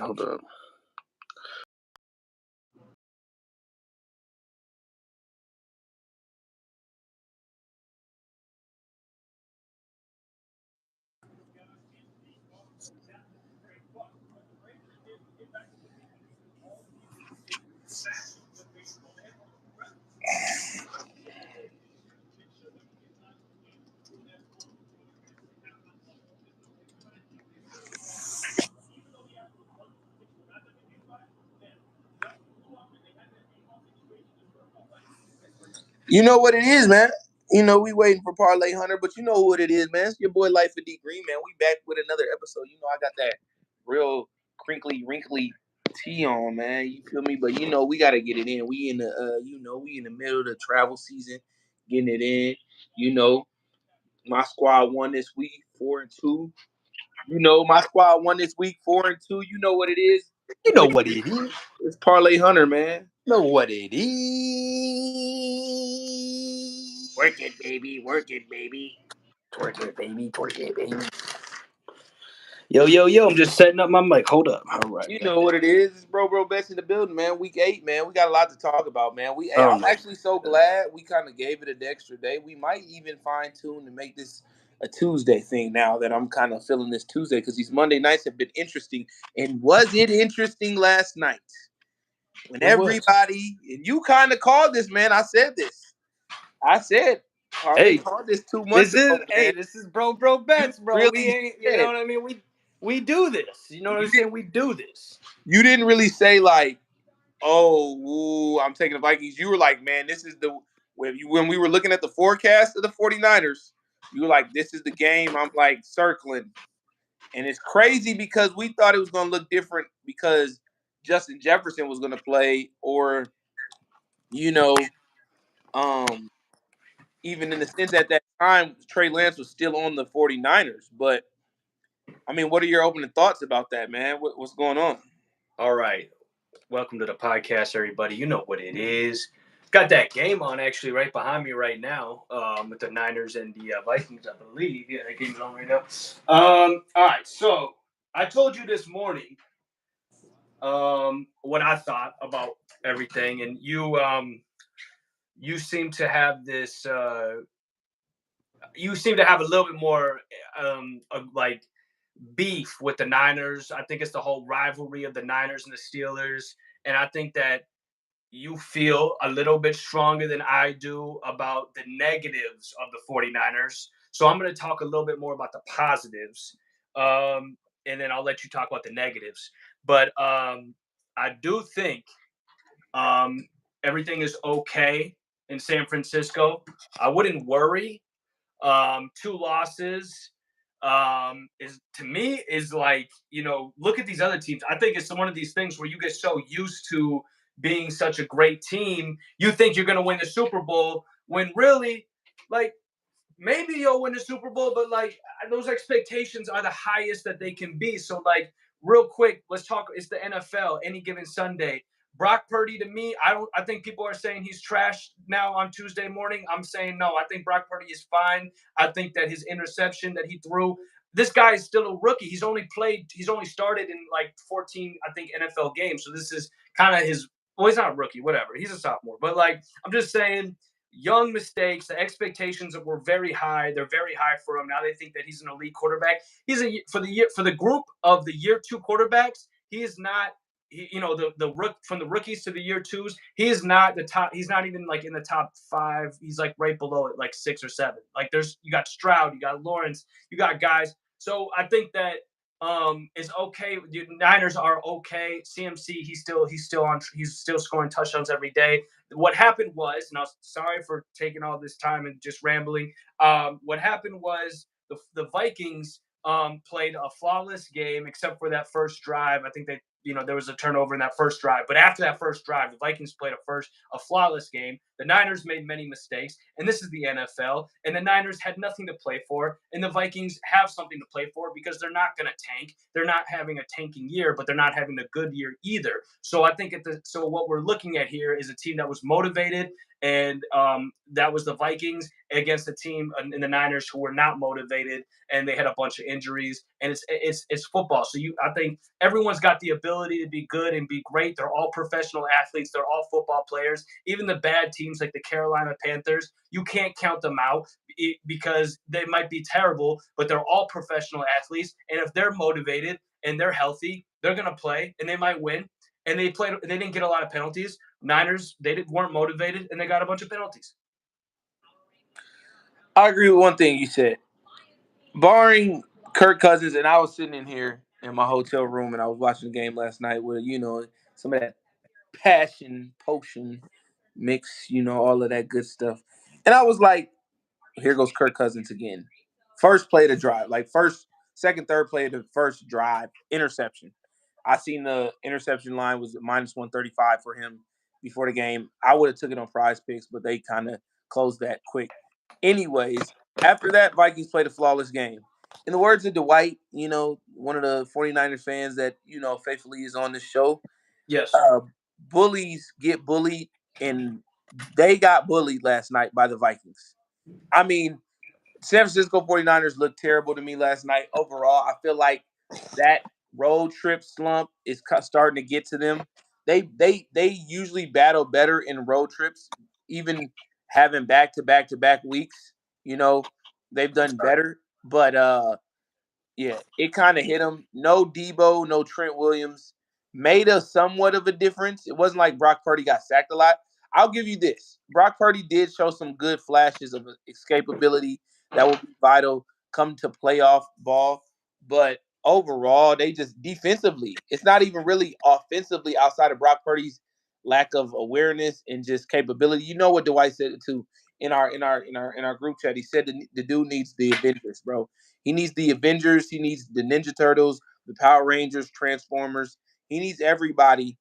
hold up. You know what it is, man. You know, we waiting for Parlay Hunter, but you know what it is, man. It's your boy Lifeofdgreen, man. We back with another episode. You know, I got that real crinkly, wrinkly tee on, man. You feel me? But you know, we gotta get it in. We in the we in the middle of the travel season, getting it in. You know, my squad won this week, 4-2. You know, my squad won this week, 4-2. You know what it is? You know what it is. It's Parlay Hunter, man. You know what it is. Work it, baby. Work it, baby. Twerk it, baby. Twerk it, baby. Yo, I'm just setting up my mic. Hold up. All right. You know what it is. It's Bro Best in the building, man. Week 8, man. We got a lot to talk about, man. I'm actually so glad we kind of gave it an extra day. We might even fine-tune to make this a Tuesday thing now that I'm kind of feeling this Tuesday because these Monday nights have been interesting. And was it interesting last night? When everybody, and you kind of called this, man. I said this. I said, hey, called this 2 months ago, man. This is Bro Bets, bro. Really we ain't, you know what I mean? We do this. You know what I'm saying? We do this. You didn't really say like, oh, I'm taking the Vikings. You were like, man, this is when we were looking at the forecast of the 49ers, you were like, this is the game I'm like circling. And it's crazy because we thought it was going to look different because Justin Jefferson was going to play or, even in the sense at that time, Trey Lance was still on the 49ers. But, I mean, what are your opening thoughts about that, man? What's going on? All right. Welcome to the podcast, everybody. You know what it is. Got that game on actually right behind me right now with the Niners and the Vikings, I believe. Yeah, that game is on right now. All right, so I told you this morning what I thought about everything, and you seem to have this. You seem to have a little bit more like beef with the Niners. I think it's the whole rivalry of the Niners and the Steelers, and I think that you feel a little bit stronger than I do about the negatives of the 49ers. So I'm going to talk a little bit more about the positives, and then I'll let you talk about the negatives. But I do think everything is okay in San Francisco. I wouldn't worry. 2 losses is to me is like, look at these other teams. I think it's one of these things where you get so used to being such a great team, you think you're going to win the Super Bowl when really, like, maybe you'll win the Super Bowl, but like those expectations are the highest that they can be. So like real quick, let's talk. It's the NFL. Any given Sunday, Brock Purdy to me, I think people are saying he's trash now on Tuesday morning. I'm saying no. I think Brock Purdy is fine. I think that his interception that he threw. This guy is still a rookie. He's only started in like 14, I think, NFL games. So this is kind of his. Well, he's not a rookie, whatever. He's a sophomore. But, like, I'm just saying, young mistakes. The expectations were very high. They're very high for him. Now they think that he's an elite quarterback. For the group of the year 2 quarterbacks, he is not. From the rookies to the year 2s, he is not the top. He's not even like in the top 5. He's like right below it, like 6 or 7. Like you got Stroud, you got Lawrence, you got guys. So I think that. Is okay. The Niners are okay. CMC, he's still scoring touchdowns every day. What happened was, and I'm sorry for taking all this time and just rambling. What happened was the Vikings played a flawless game except for that first drive. I think there was a turnover in that first drive. But after that first drive, the Vikings played a flawless game. The Niners made many mistakes, and this is the NFL, and the Niners had nothing to play for, and the Vikings have something to play for because they're not going to tank. They're not having a tanking year, but they're not having a good year either. So I think so what we're looking at here is a team that was motivated and that was the Vikings against a team in the Niners who were not motivated, and they had a bunch of injuries. And it's football, so I think everyone's got the ability to be good and be great. They're all professional athletes. They're all football players. Even the bad teams like the Carolina Panthers, you can't count them out because they might be terrible, but they're all professional athletes. And if they're motivated and they're healthy, they're gonna play and they might win. And they played. They didn't get a lot of penalties. Niners, weren't motivated and they got a bunch of penalties. I agree with one thing you said. Barring Kirk Cousins, and I was sitting in here in my hotel room and I was watching the game last night with, some of that passion, potion mix, all of that good stuff. And I was like, here goes Kirk Cousins again. First play of the drive, like second, third play of the first drive, interception. I seen the interception line was minus 135 for him before the game. I would have took it on Prize Picks, but they kind of closed that quick. Anyways, after that, Vikings played a flawless game. In the words of Dwight, one of the 49ers fans that, faithfully is on this show, Yes. Bullies get bullied, and they got bullied last night by the Vikings. I mean, San Francisco 49ers looked terrible to me last night. Overall, I feel like that road trip slump is starting to get to them. They usually battle better in road trips, even having back-to-back weeks. They've done better, but yeah, it kind of hit them. No Debo, no Trent Williams. Made a somewhat of a difference. It wasn't like Brock Purdy got sacked a lot. I'll give you this. Brock Purdy did show some good flashes of escapability that will be vital come to playoff ball. But overall, they just defensively, it's not even really offensively outside of Brock Purdy's lack of awareness and just capability. You know what Dwight said too in our group chat. He said the dude needs the Avengers, bro. He needs the Avengers. He needs the Ninja Turtles, the Power Rangers, Transformers. He needs everybody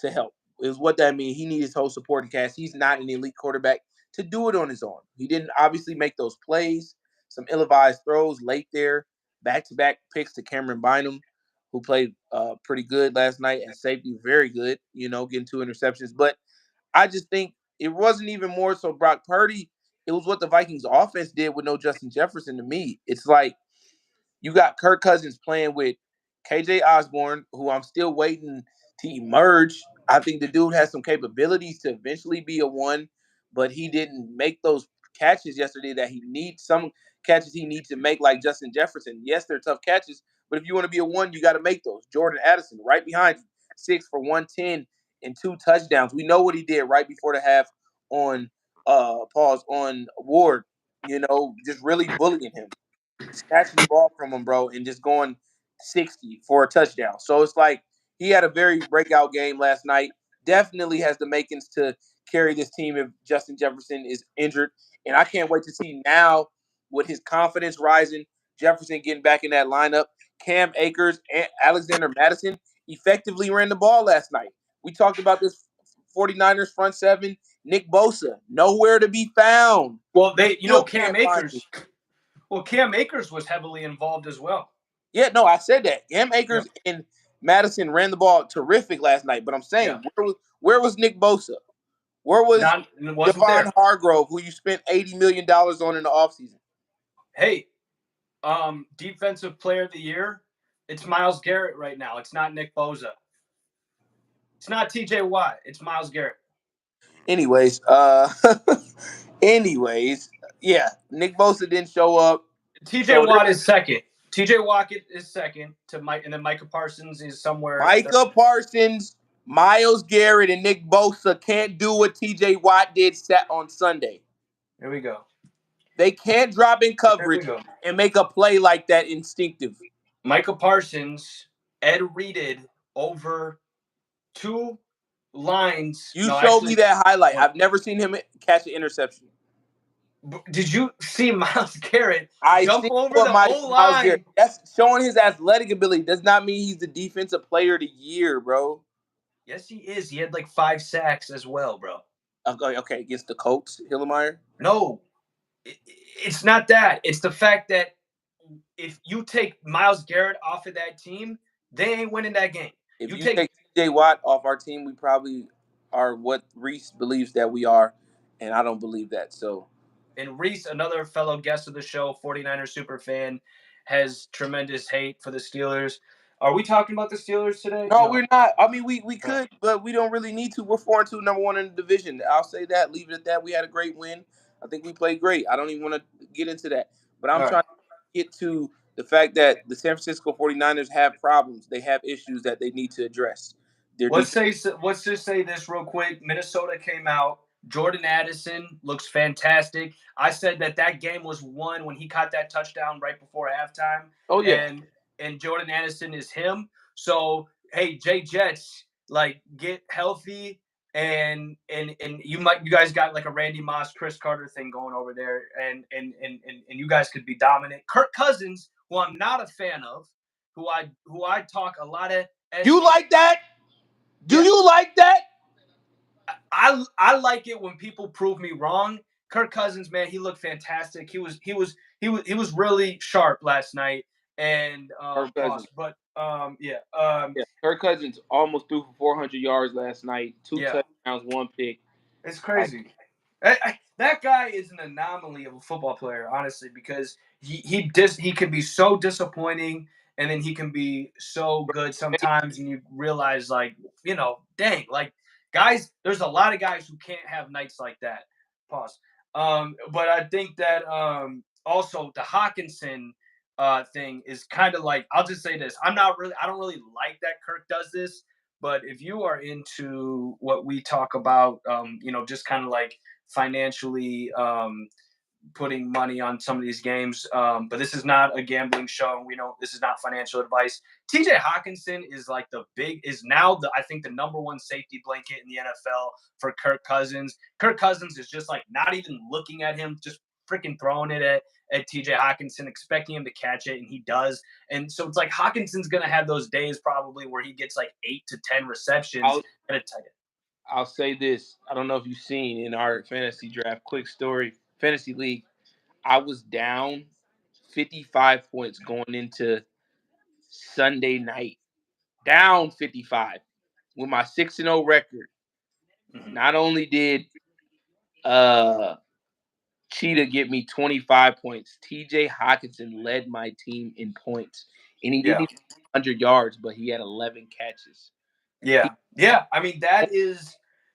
to help. Is what that means. He needs his whole supporting cast. He's not an elite quarterback to do it on his own. He didn't obviously make those plays. Some ill-advised throws late there. Back-to-back picks to Cameron Bynum, who played pretty good last night, and safety very good, getting 2 interceptions. But I just think it wasn't even more so Brock Purdy. It was what the Vikings offense did with no Justin Jefferson to me. It's like you got Kirk Cousins playing with KJ Osborne, who I'm still waiting to emerge. I think the dude has some capabilities to eventually be a one, but he didn't make those catches yesterday that he needs. Some catches he needs to make, like Justin Jefferson. Yes, they're tough catches, but if you want to be a one, you got to make those. Jordan Addison, right behind you, 6 for 110 and 2 touchdowns. We know what he did right before the half on on Ward, just really bullying him, snatching the ball from him, bro, and just going 60 for a touchdown. So it's like he had a very breakout game last night. Definitely has the makings to carry this team if Justin Jefferson is injured. And I can't wait to see now with his confidence rising, Jefferson getting back in that lineup. Cam Akers and Alexander Madison effectively ran the ball last night. We talked about this 49ers front seven. Nick Bosa, nowhere to be found. Well, Cam Akers. Well, Cam Akers was heavily involved as well. Yeah, no, I said that. Cam Akers and Madison ran the ball terrific last night. But I'm saying, where was Nick Bosa? Where was Devon Hargrove, who you spent $80 million on in the offseason? Hey, defensive player of the year, it's Myles Garrett right now. It's not Nick Bosa. It's not TJ Watt. It's Myles Garrett. Anyways, yeah, Nick Bosa didn't show up. TJ Watt is second. TJ Watt is second to Mike, and then Micah Parsons is somewhere. Micah Parsons, Myles Garrett, and Nick Bosa can't do what TJ Watt did on Sunday. Here we go. They can't drop in coverage and make a play like that instinctive. Micah Parsons, Ed Reeded over 2 lines. You showed me that highlight. I've never seen him catch an interception. Did you see Myles Garrett jump over the whole line? That's showing his athletic ability. Does not mean he's the defensive player of the year, bro. Yes, he is. He had like 5 sacks as well, bro. Okay, against the Colts, Hillemeyer? No, it's not that. It's the fact that if you take Myles Garrett off of that team, they ain't winning that game. If you take TJ Watt off our team, we probably are what Reese believes that we are and I don't believe that. So, And Reese, another fellow guest of the show, 49ers super fan, has tremendous hate for the Steelers. Are we talking about the Steelers today? no, No. we're not. I mean, we No. could, but we don't really need to. We're 4-2, number one in the division. I'll say that. Leave it at that. We had a great win. I think we played great. I don't even want to get into that. But I'm All right. trying to get to the fact that the San Francisco 49ers have problems. They have issues that they need to address. Their Let's defense. say let's just say this real quick. Minnesota came out. Jordan Addison looks fantastic. I said that game was won when he caught that touchdown right before halftime, Oh yeah. and Jordan Addison is him. So hey, Jay Jets, like get healthy, and you guys got like a Randy Moss, Chris Carter thing going over there, and you guys could be dominant. Kirk Cousins, who I'm not a fan of, who I talk a lot of. You like that? Do Yeah. you like that? I like it when people prove me wrong. Kirk Cousins, man, he looked fantastic. He was really sharp last night. And Kirk Cousins. but yeah. Yeah, Kirk Cousins almost threw for 400 yards last night. Two Yeah. touchdowns, one pick. It's crazy. That guy is an anomaly of a football player, honestly, because he can be so disappointing, and then he can be so good sometimes, and you realize, like, dang, like, guys, there's a lot of guys who can't have nights like that. Pause. But I think that also the Hawkinson thing is kind of like, I'll just say this: I don't really like that Kirk does this. But if you are into what we talk about, just kind of like financially putting money on some of these games, but this is not a gambling show, and we know this is not financial advice. TJ Hawkinson is now I think the number one safety blanket in the NFL for Kirk Cousins. Kirk Cousins is just like not even looking at him, just freaking throwing it at TJ Hawkinson, expecting him to catch it, and he does. And so it's like Hawkinson's going to have those days probably where he gets like 8 to 10 receptions at a tight end. I'll say this. I don't know if you've seen in our fantasy draft, quick story, fantasy league, I was down 55 points going into Sunday night. Down 55 with my 6-0 record. Mm-hmm. Not only did Cheetah get me 25 points, TJ Hawkinson led my team in points. And he didn't even 100 yards, but he had 11 catches. Yeah. Yeah. I mean, that's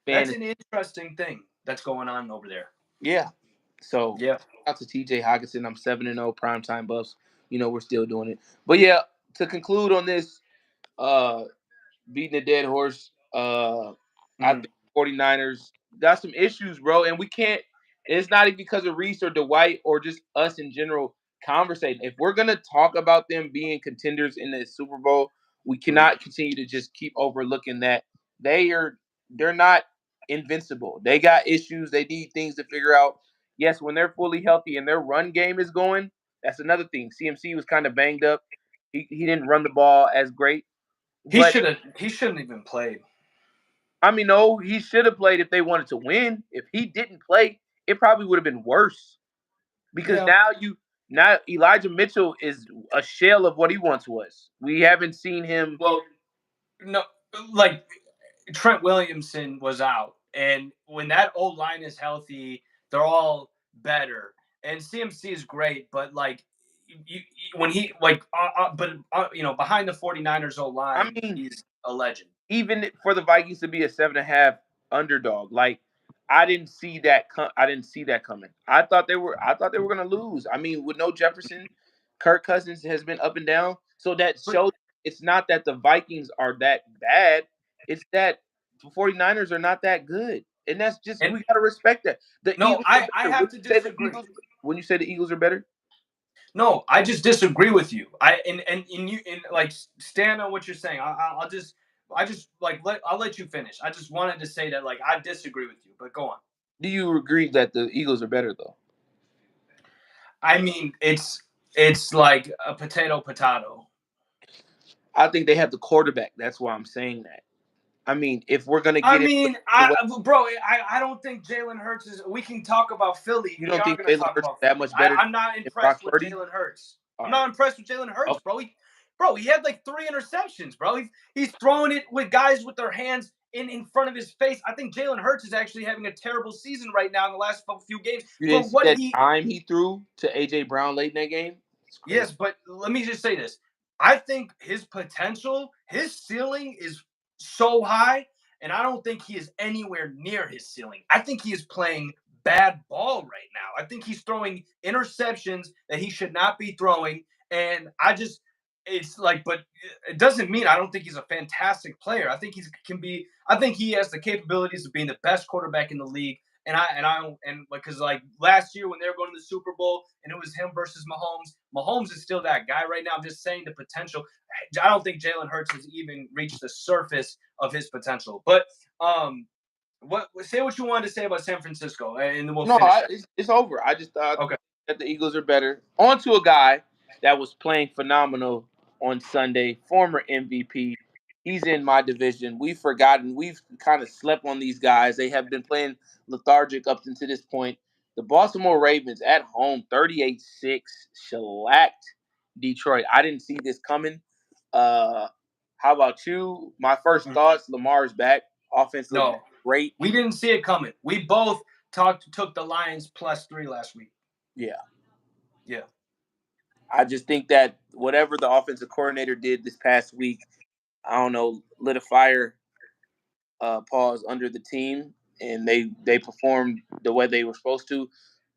an interesting thing that's going on over there. Yeah. So, yeah. Out to TJ Hawkinson. I'm 7-0 primetime buffs. We're still doing it. But yeah, to conclude on this, beating a dead horse, I think 49ers got some issues, bro. And we can't, it's not even because of Reese or Dwight or just us in general conversating. If we're going to talk about them being contenders in the Super Bowl, we cannot continue to just keep overlooking that they're not invincible. They got issues. They need things to figure out. Yes, when they're fully healthy and their run game is going, that's another thing. CMC was kind of banged up. He didn't run the ball as great. He shouldn't even played. I mean, no, he should have played if they wanted to win. If he didn't play, it probably would have been worse. Because now Elijah Mitchell is a shell of what he once was. We haven't seen him. Well, no, like Trent Williamson was out, and when that old line is healthy, they're all better. And CMC is great, but like when he behind the 49ers old line, he's a legend. Even for the Vikings to be a 7.5 underdog, like I didn't see that. I didn't see that coming. I thought they were going to lose. I mean, with no Jefferson, Kirk Cousins has been up and down. So that shows it's not that the Vikings are that bad. It's that the 49ers are not that good. And that's just, we got to respect that. I have to disagree. When you say the Eagles are better? No, I just disagree with you. Like stand on what you're saying. I'll let you finish. I just wanted to say that, like, I disagree with you, but go on. Do you agree that the Eagles are better though? I mean, it's like a potato. I think they have the quarterback. That's why I'm saying that. I mean, if we're gonna get I don't think Jalen Hurts is. We can talk about Philly. You don't think Jalen Hurts is that much better? I'm not impressed with Jalen Hurts. I'm not impressed with Jalen Hurts, bro. He had like 3 interceptions, bro. He's throwing it with guys with their hands in front of his face. I think Jalen Hurts is actually having a terrible season right now in the last few games. You For didn't see what that he time he threw to A.J. Brown late in that game? It's crazy. Yes, but let me just say this. I think his potential, his ceiling is so high, and I don't think he is anywhere near his ceiling. I think he is playing bad ball right now. I think he's throwing interceptions that he should not be throwing. And it's like, but it doesn't mean I don't think he's a fantastic player. I think I think he has the capabilities of being the best quarterback in the league. And because like last year when they were going to the Super Bowl and it was him versus Mahomes, Mahomes is still that guy right now. I'm just saying the potential. I don't think Jalen Hurts has even reached the surface of his potential. But say what you wanted to say about San Francisco, and then we'll finish. It's over. I just thought Okay. that the Eagles are better. On to a guy that was playing phenomenal on Sunday, former MVP. He's in my division. We've kind of slept on these guys. They have been playing lethargic up until this point. The Baltimore Ravens at home, 38-6, shellacked Detroit. I didn't see this coming. How about you? My first thoughts, Lamar's back. Offense looked great. We didn't see it coming. We both took the Lions +3 last week. Yeah. Yeah. I just think that whatever the offensive coordinator did this past week, I don't know, lit a fire pause under the team, and they performed the way they were supposed to.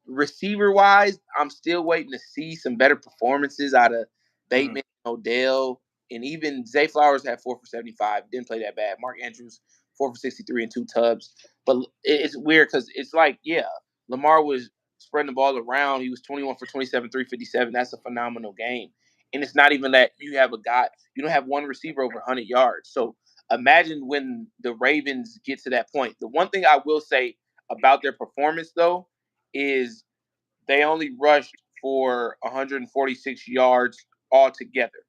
Receiver wise, I'm still waiting to see some better performances out of Bateman, Odell, and even Zay Flowers had 4 for 75. Didn't play that bad. Mark Andrews 4 for 63 and 2 tubs. But it's weird because it's like, yeah, Lamar was spreading the ball around. He was 21 for 27, 357. That's a phenomenal game. And it's not even that you don't have one receiver over 100 yards. So imagine when the Ravens get to that point. The one thing I will say about their performance, though, is they only rushed for 146 yards altogether.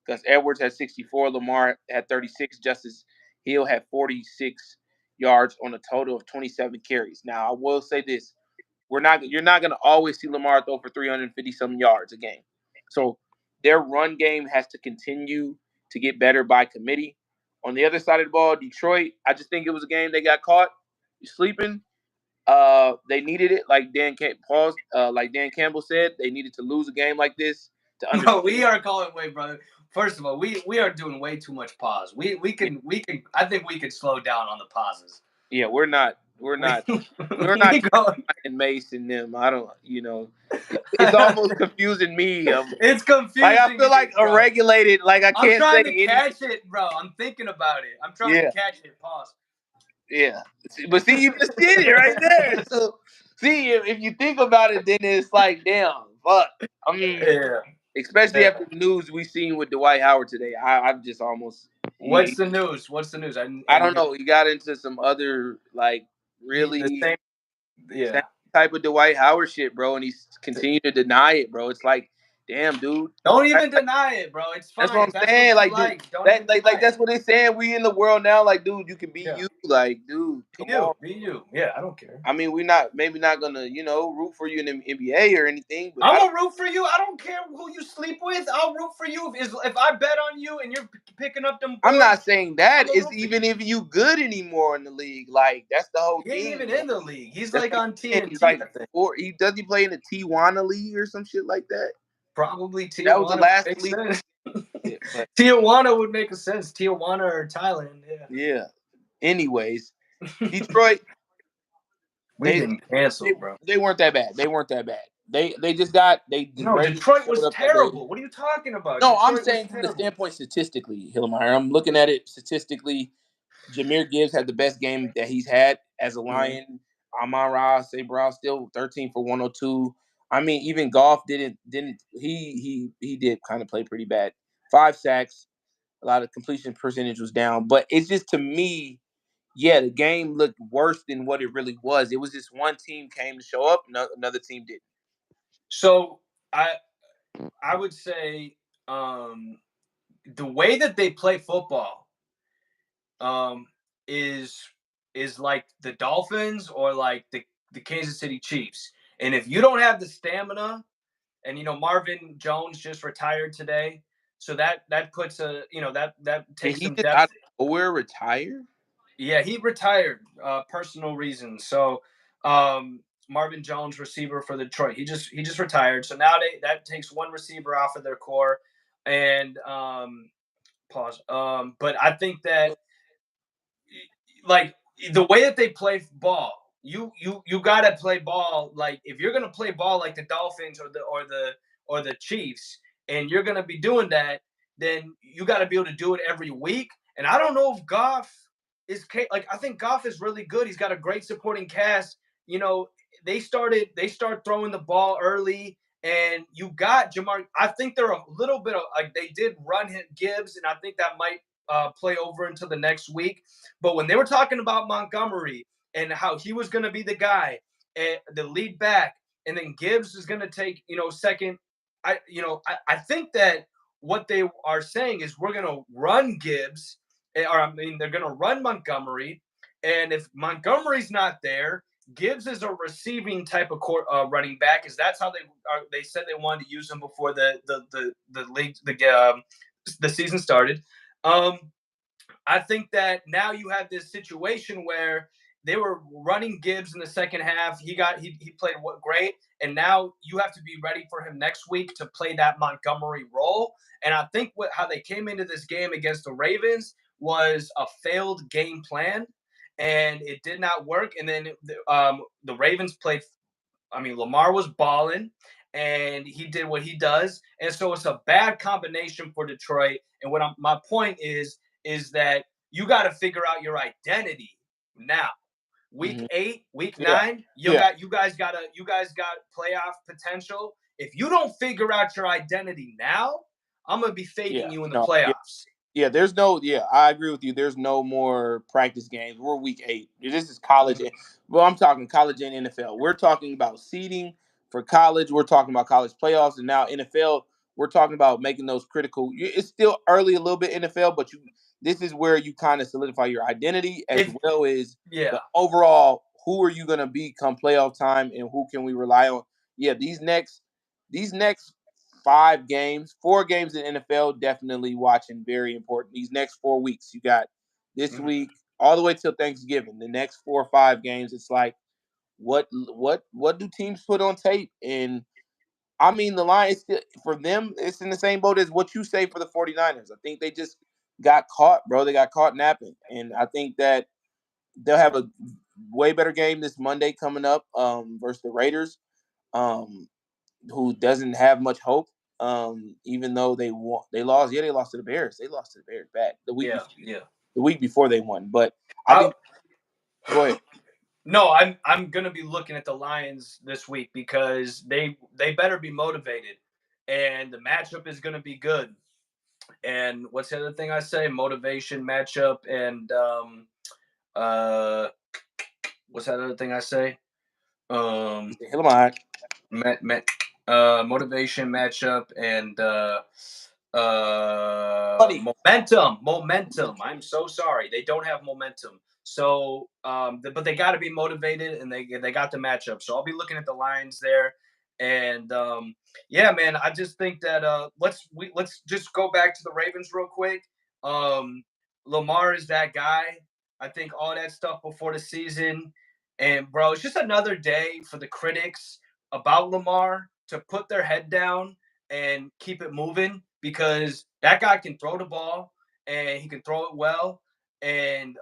Because Edwards had 64, Lamar had 36, Justice Hill had 46 yards on a total of 27 carries. Now, I will say this. You're not going to always see Lamar throw for 350-some yards a game. So their run game has to continue to get better by committee. On the other side of the ball, Detroit, I just think it was a game they got caught sleeping. They needed it, like Dan Campbell said. They needed to lose a game like this to understand. No, we are calling brother. First of all, we are doing way too much pause. We can I think we could slow down on the pauses. Yeah, we're not Mace and them. I don't, it's almost confusing me. It's confusing. Like I feel like a regulated. Like I can't say anything. I'm trying to catch it, bro. I'm thinking about it. I'm trying to catch it. Pause. Yeah, but see, you just did it right there. So, see, if you think about it, then it's like, damn, fuck. I mean, especially after the news we seen with Dwight Howard today, I'm just almost. What's the news? I don't know. He got into some other like really same type of Dwight Howard shit, bro, and he's continued to deny it, bro. It's like, damn, dude. Don't even deny it, bro. It's fine. That's what I'm saying. Like that's what they're saying. We in the world now. Like, dude, you can be you. Like, dude, come on. Be you. Yeah, I don't care. I mean, we're maybe not gonna, root for you in the NBA or anything. But I'm gonna root for you. I don't care who you sleep with. I'll root for you if I bet on you and you're picking up them boys. I'm not saying that. It's even if you good anymore in the league. Like, that's the whole thing. He ain't even in the league. He's like on TNT. He's like, or does he play in the Tijuana League or some shit like that? Probably Tijuana. That was the last league. Yeah, Tijuana would make a sense. Tijuana or Thailand. Yeah. Anyways, Detroit. We've been canceled, bro. They weren't that bad. Detroit was terrible. What are you talking about? No, I'm saying from the standpoint statistically, Lamar. I'm looking at it statistically. Jameer Gibbs had the best game that he's had as a Lion. Amon-Ra St. Brown still 13 for 102. I mean, even Goff didn't he did kind of play pretty bad. 5 sacks, a lot of completion percentage was down, but it's just to me, yeah, the game looked worse than what it really was. It was just one team came to show up, another team didn't. So I would say the way that they play football is like the Dolphins or like the Kansas City Chiefs. And if you don't have the stamina, and Marvin Jones just retired today, so that puts that takes some depth. Nowhere retire? Yeah, he retired, personal reasons. So, Marvin Jones, receiver for Detroit, he just retired. So now that takes one receiver off of their core, and pause. But I think that like the way that they play ball, you gotta play ball like if you're gonna play ball like the Dolphins or the Chiefs, and you're gonna be doing that, then you got to be able to do it every week. And I don't know if Goff like I think Goff is really good. He's got a great supporting cast. You know, they start throwing the ball early, and you got Jamar. I think they're a little bit of like they did run hit Gibbs, and I think that might play over into the next week. But when they were talking about Montgomery and how he was going to be the guy, and the lead back, and then Gibbs is going to take second. I think that what they are saying is we're going to run Gibbs, or I mean they're going to run Montgomery, and if Montgomery's not there, Gibbs is a receiving type of running back, is that's how they said they wanted to use him before the league the season started. Um, I think that now you have this situation where they were running Gibbs in the second half. He played great, and now you have to be ready for him next week to play that Montgomery role. And I think how they came into this game against the Ravens was a failed game plan, and it did not work. And then the Ravens played. I mean, Lamar was balling, and he did what he does, and so it's a bad combination for Detroit. And my point is that you got to figure out your identity now. Week Mhm. 8, week Yeah. 9, Yeah. you guys got playoff potential. If you don't figure out your identity now, I'm gonna be fading Yeah. you in the No. Yeah. playoffs. Yeah, there's no. Yeah, I agree with you. There's no more practice games. We're week 8. This is college. Well, I'm talking college and NFL. We're talking about seeding for college. We're talking about college playoffs, and now NFL. We're talking about making those critical. It's still early a little bit NFL, but you. This is where you kind of solidify your identity as If well as yeah, the overall. Who are you going to be come playoff time, and who can we rely on? Yeah, these next 5 games, 4 games in NFL, definitely watching, very important. These next 4 weeks, you got this mhm. week all the way till Thanksgiving. The next 4 or 5 games, it's like what do teams put on tape? And I mean, the Lions still, for them, it's in the same boat as what you say for the 49ers. I think they just got caught, bro. They got caught napping, and I think that they'll have a way better game this Monday coming up versus the Raiders. Um, who doesn't have much hope. Even though they lost. Yeah, they lost to the Bears. They lost to the Bears bad Yeah, yeah. the week before they won. But I I think go ahead. No, I'm gonna be looking at the Lions this week because they better be motivated, and the matchup is gonna be good. And what's the other thing I say? Motivation, matchup, and uh, what's that other thing I say? Um, Lamar. met, met, motivation, matchup, and Buddy. momentum. I'm so sorry, they don't have momentum. So, but they got to be motivated, and they got the matchup. So I'll be looking at the Lions there, and yeah, man, I just think that let's just go back to the Ravens real quick. Um, Lamar is that guy. I think all that stuff before the season, and bro, it's just another day for the critics about Lamar to put their head down and keep it moving, because that guy can throw the ball, and he can throw it well. And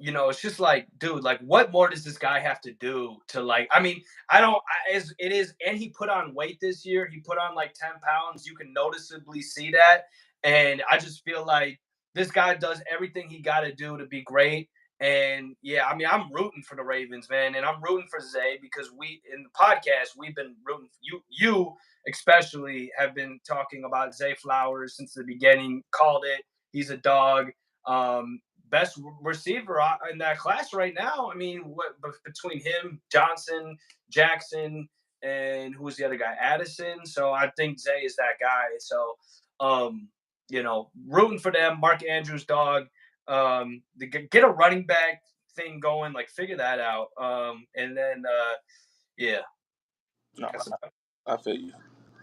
it's just like, dude, like, what more does this guy have to do to, like, I mean, I don't, as it is, and he put on weight this year. He put on like 10 pounds. You can noticeably see that. And I just feel like this guy does everything he got to do to be great. And yeah, I mean, I'm rooting for the Ravens, man. And I'm rooting for Zay because we, in the podcast, we've been rooting for you especially have been talking about Zay Flowers since the beginning, called it. He's a dog. Best receiver in that class right now. I mean, what between him, Johnson, Jackson, and who was the other guy? Addison. So I think Zay is that guy. So, rooting for them. Mark Andrews, dog. Get a running back thing going. Like, figure that out. And then, yeah, No, that's about I feel you.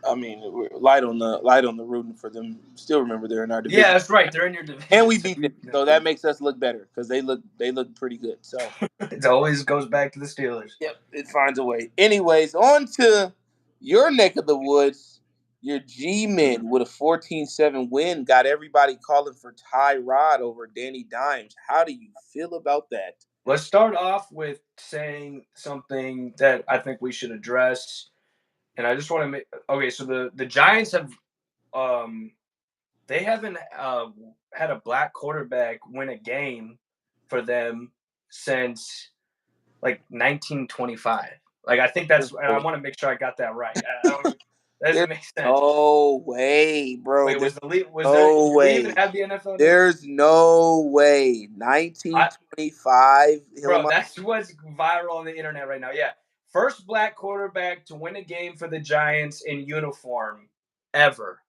I mean, we're light on the rooting for them. Still remember they're in our division. Yeah, that's right. They're in your division. And we beat them, so that makes us look better because they look pretty good. So it always goes back to the Steelers. yep, it finds a way. Anyways, on to your neck of the woods. Your G-Men with a 14-7 win got everybody calling for Tyrod over Danny Dimes. How do you feel about that? Let's start off with saying something that I think we should address. And I just want to make okay. So the Giants have they haven't had a black quarterback win a game for them since like 1925. Like I think that's, and I want to make sure I got that right. That doesn't make sense. No way, bro. Wait, was there? No Did way. we even have the NFL? There's no way. 1925. Bro, that's what's viral on the internet right now. Yeah, first black quarterback to win a game for the Giants in uniform ever.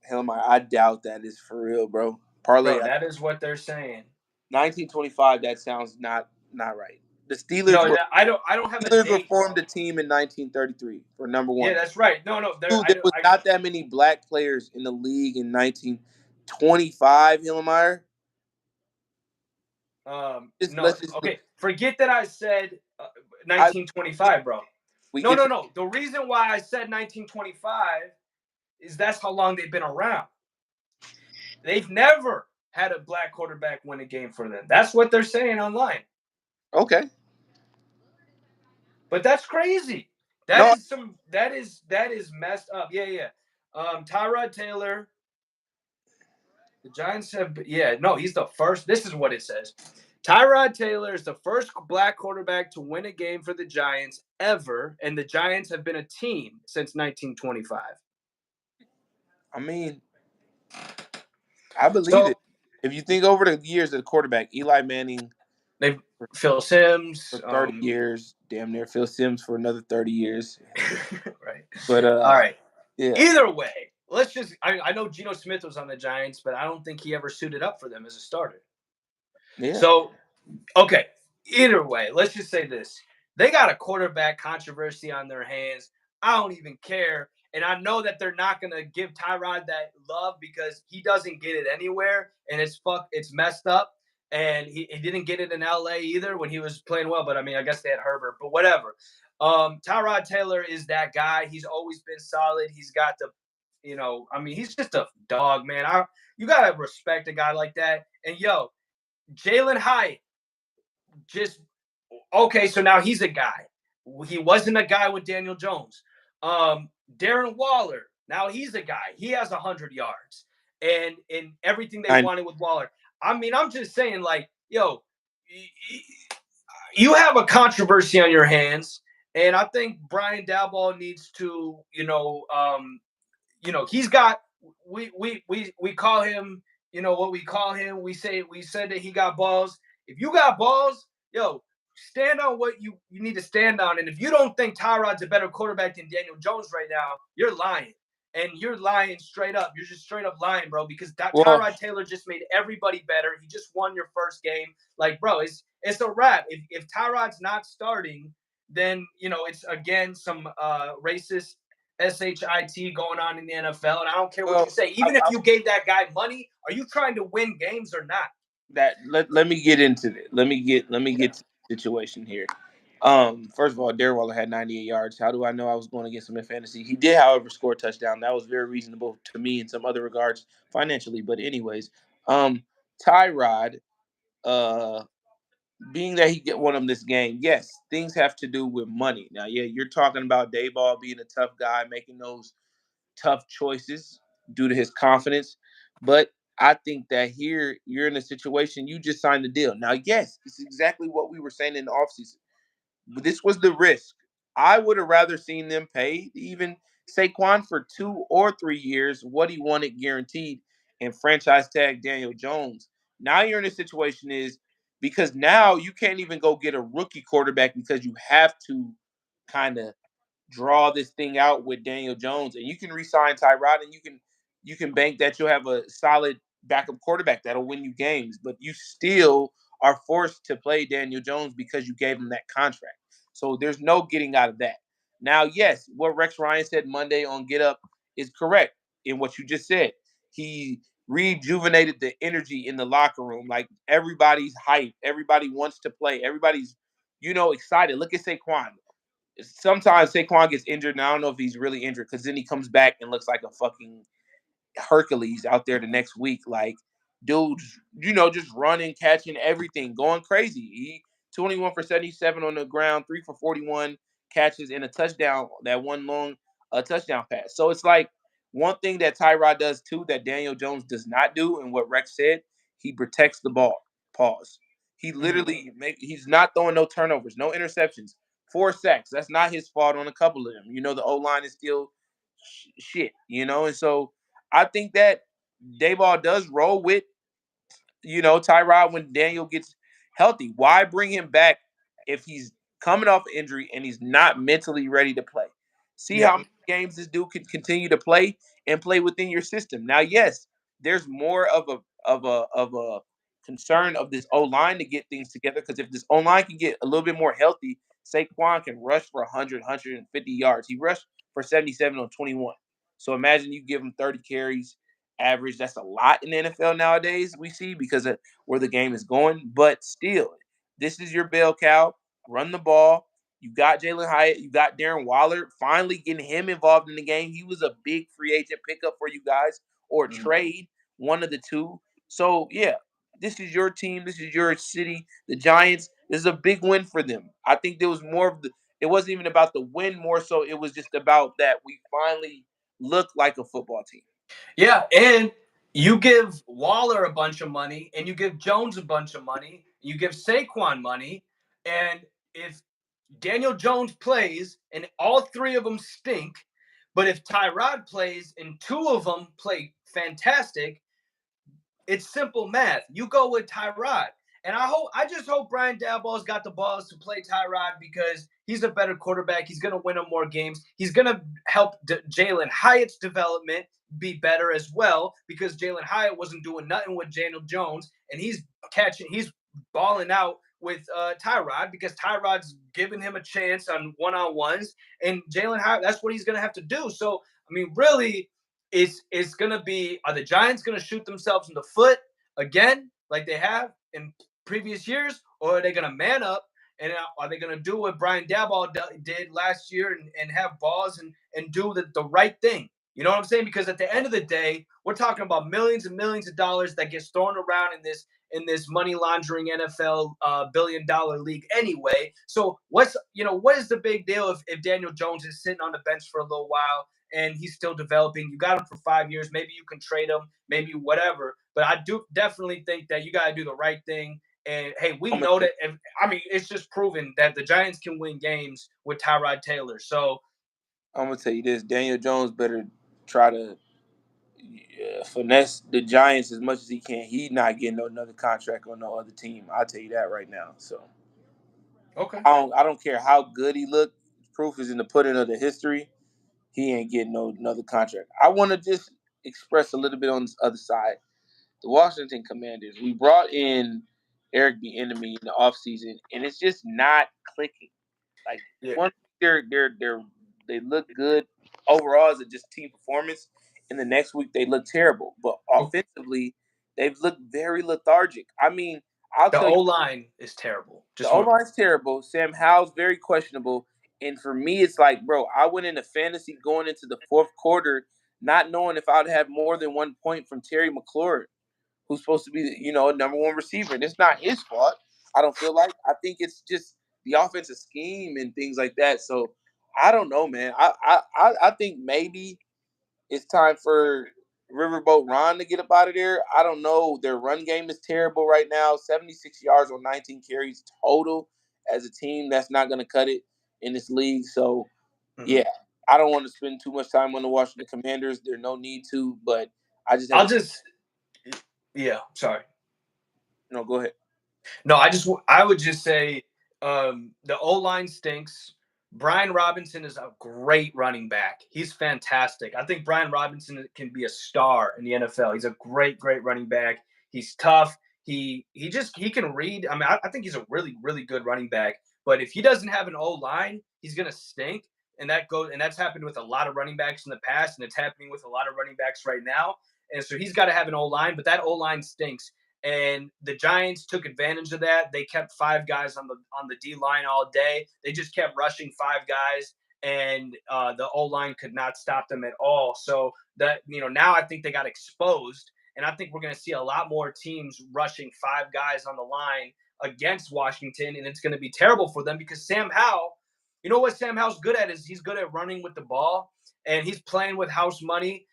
Lamar, I doubt that is for real, bro. Parlay. Bro, that is what they're saying. 1925. That sounds not right. The Steelers. No, I don't have Steelers a date. formed a team in 1933 for number one. Yeah, that's right. No, there was not that many black players in the league in 1925. Lamar. Okay. Forget that I said 1925, bro. No. The reason why I said 1925 is that's how long they've been around. They've never had a black quarterback win a game for them. That's what they're saying online. Okay. But that's crazy. That is messed up. Yeah. Tyrod Taylor. The Giants have he's the first. This is what it says. Tyrod Taylor is the first black quarterback to win a game for the Giants ever, and the Giants have been a team since 1925. I mean, I believe it. If you think over the years of the quarterback, Eli Manning, Phil Simms for 30 years, damn near Phil Simms for another 30 years. Right. But all right. Yeah. Either way, let's just I know Geno Smith was on the Giants, but I don't think he ever suited up for them as a starter. Yeah. So, okay. Either way, let's just say this. They got a quarterback controversy on their hands. I don't even care. And I know that they're not going to give Tyrod that love because he doesn't get it anywhere. And it's messed up. And he didn't get it in LA either when he was playing well. But, I mean, I guess they had Herbert. But whatever. Tyrod Taylor is that guy. He's always been solid. He's got the, he's just a dog, man. You got to respect a guy like that. And, Jalen Hyatt, so now he's a guy. He wasn't a guy with Daniel Jones. Darren Waller, now he's a guy. He has 100 yards. And everything they wanted with Waller. I mean, I'm just saying, like, you have a controversy on your hands. And I think Brian Daboll needs to, he's got, we call him, what we call him. We said that he got balls. If you got balls, stand on what you need to stand on. And if you don't think Tyrod's a better quarterback than Daniel Jones right now, you're lying. And you're lying straight up. You're just straight up lying, bro, because Tyrod Taylor just made everybody better. He just won your first game. Like, bro, it's a wrap. If Tyrod's not starting, then, it's, again, some racist SHIT going on in the NFL. And I don't care what you say. Even if you gave that guy money, are you trying to win games or not? Let me get into it. Let me get to the situation here. First of all, Darren Waller had 98 yards. How do I know I was going to get some in fantasy? He did, however, score a touchdown. That was very reasonable to me in some other regards financially. But anyways, Tyrod, being that he won him this game, yes, things have to do with money. Now, yeah, you're talking about Daboll being a tough guy, making those tough choices due to his confidence. But I think that here you're in a situation, you just signed the deal. Now, yes, it's exactly what we were saying in the offseason. This was the risk. I would have rather seen them pay even Saquon for 2 or 3 years what he wanted guaranteed and franchise tag Daniel Jones. Now you're in a situation because now you can't even go get a rookie quarterback because you have to kind of draw this thing out with Daniel Jones, and you can re-sign Tyrod, and you can bank that you'll have a solid backup quarterback that'll win you games, but you still are forced to play Daniel Jones because you gave him that contract. So there's no getting out of that. Now, yes, what Rex Ryan said Monday on Get Up is correct in what you just said. He rejuvenated the energy in the locker room. Like everybody's hyped. Everybody wants to play. Everybody's, excited. Look at Saquon. Sometimes Saquon gets injured, and I don't know if he's really injured because then he comes back and looks like a fucking Hercules out there the next week. Like, dude's, just running, catching everything, going crazy. He 21 for 77 on the ground, 3 for 41 catches, and a touchdown, that one long touchdown pass. So it's like one thing that Tyrod does too that Daniel Jones does not do, and what Rex said, he protects the ball. Pause. He literally he's not throwing no turnovers, no interceptions, 4 sacks. That's not his fault on a couple of them. The O line is still shit, and so I think that Dayball does roll with, Tyrod when Daniel gets healthy. Why bring him back if he's coming off injury and he's not mentally ready to play? See Yeah. how many games this dude can continue to play and play within your system. Now, yes, there's more of a concern of this O line to get things together because if this O line can get a little bit more healthy, Saquon can rush for 100, 150 yards. He rushed for 77 on 21. So imagine you give him 30 carries average. That's a lot in the NFL nowadays, we see, because of where the game is going. But still, this is your bell cow. Run the ball. You got Jalen Hyatt. You got Darren Waller. Finally getting him involved in the game. He was a big free agent pickup for you guys, or trade, one of the two. So, yeah, this is your team. This is your city. The Giants, this is a big win for them. I think there was more of the, it wasn't even about the win more so. It was just about that we finally look like a football team. Yeah, and you give Waller a bunch of money, and you give Jones a bunch of money, you give Saquon money, and if Daniel Jones plays and all three of them stink, but if Tyrod plays and two of them play fantastic, it's simple math. You go with Tyrod. And I just hope Brian Daboll's got the balls to play Tyrod because he's a better quarterback. He's going to win him more games. He's going to help Jalen Hyatt's development be better as well because Jalen Hyatt wasn't doing nothing with Daniel Jones, and he's balling out with Tyrod because Tyrod's giving him a chance on one-on-ones, and Jalen Hyatt, that's what he's going to have to do. So, I mean, really, it's going to be, are the Giants going to shoot themselves in the foot again like they have in previous years, or are they going to man up and are they going to do what Brian Daboll did last year and have balls and do the right thing? You know what I'm saying? Because at the end of the day, we're talking about millions and millions of dollars that gets thrown around in this money laundering NFL $1 billion league anyway. So what is the big deal if Daniel Jones is sitting on the bench for a little while and he's still developing? You got him for 5 years. Maybe you can trade him, maybe whatever. But I do definitely think that you got to do the right thing. And hey, we know that. It's just proven that the Giants can win games with Tyrod Taylor. So I'm gonna tell you this: Daniel Jones better try to finesse the Giants as much as he can. He's not getting another contract on no other team. I'll tell you that right now. So okay, I don't care how good he looked. Proof is in the pudding of the history. He ain't getting no another contract. I want to just express a little bit on this other side. The Washington Commanders. We brought in Eric Bieniemy in the offseason, and it's just not clicking. Like yeah. one, they look good overall as a just team performance. And the next week they look terrible. But offensively, they've looked very lethargic. I mean, I'll The tell you, O line is terrible. the O line's terrible. Sam Howell's very questionable. And for me, it's like, bro, I went into fantasy going into the fourth quarter, not knowing if I'd have more than 1 point from Terry McLaurin, who's supposed to be, a number one receiver. And it's not his fault. I don't feel like. I think it's just the offensive scheme and things like that. So I don't know, man. I think maybe it's time for Riverboat Ron to get up out of there. I don't know. Their run game is terrible right now. 76 yards on 19 carries total as a team. That's not going to cut it in this league. So, yeah, I don't want to spend too much time on the Washington Commanders. There's no need to, but I just yeah, sorry. No, go ahead. No, I would just say the O line stinks. Brian Robinson is a great running back. He's fantastic. I think Brian Robinson can be a star in the NFL. He's a great running back. He's tough. He can read. I mean, I think he's a really good running back. But if he doesn't have an O line, he's gonna stink. and that's happened with a lot of running backs in the past, and it's happening with a lot of running backs right now. And so he's got to have an O-line, but that O-line stinks. And the Giants took advantage of that. They kept 5 guys on the D line all day. They just kept rushing 5 guys, and the O-line could not stop them at all. So that now I think they got exposed, and I think we're going to see a lot more teams rushing 5 guys on the line against Washington, and it's going to be terrible for them because Sam Howell. You know what Sam Howell's good at is he's good at running with the ball, and he's playing with house money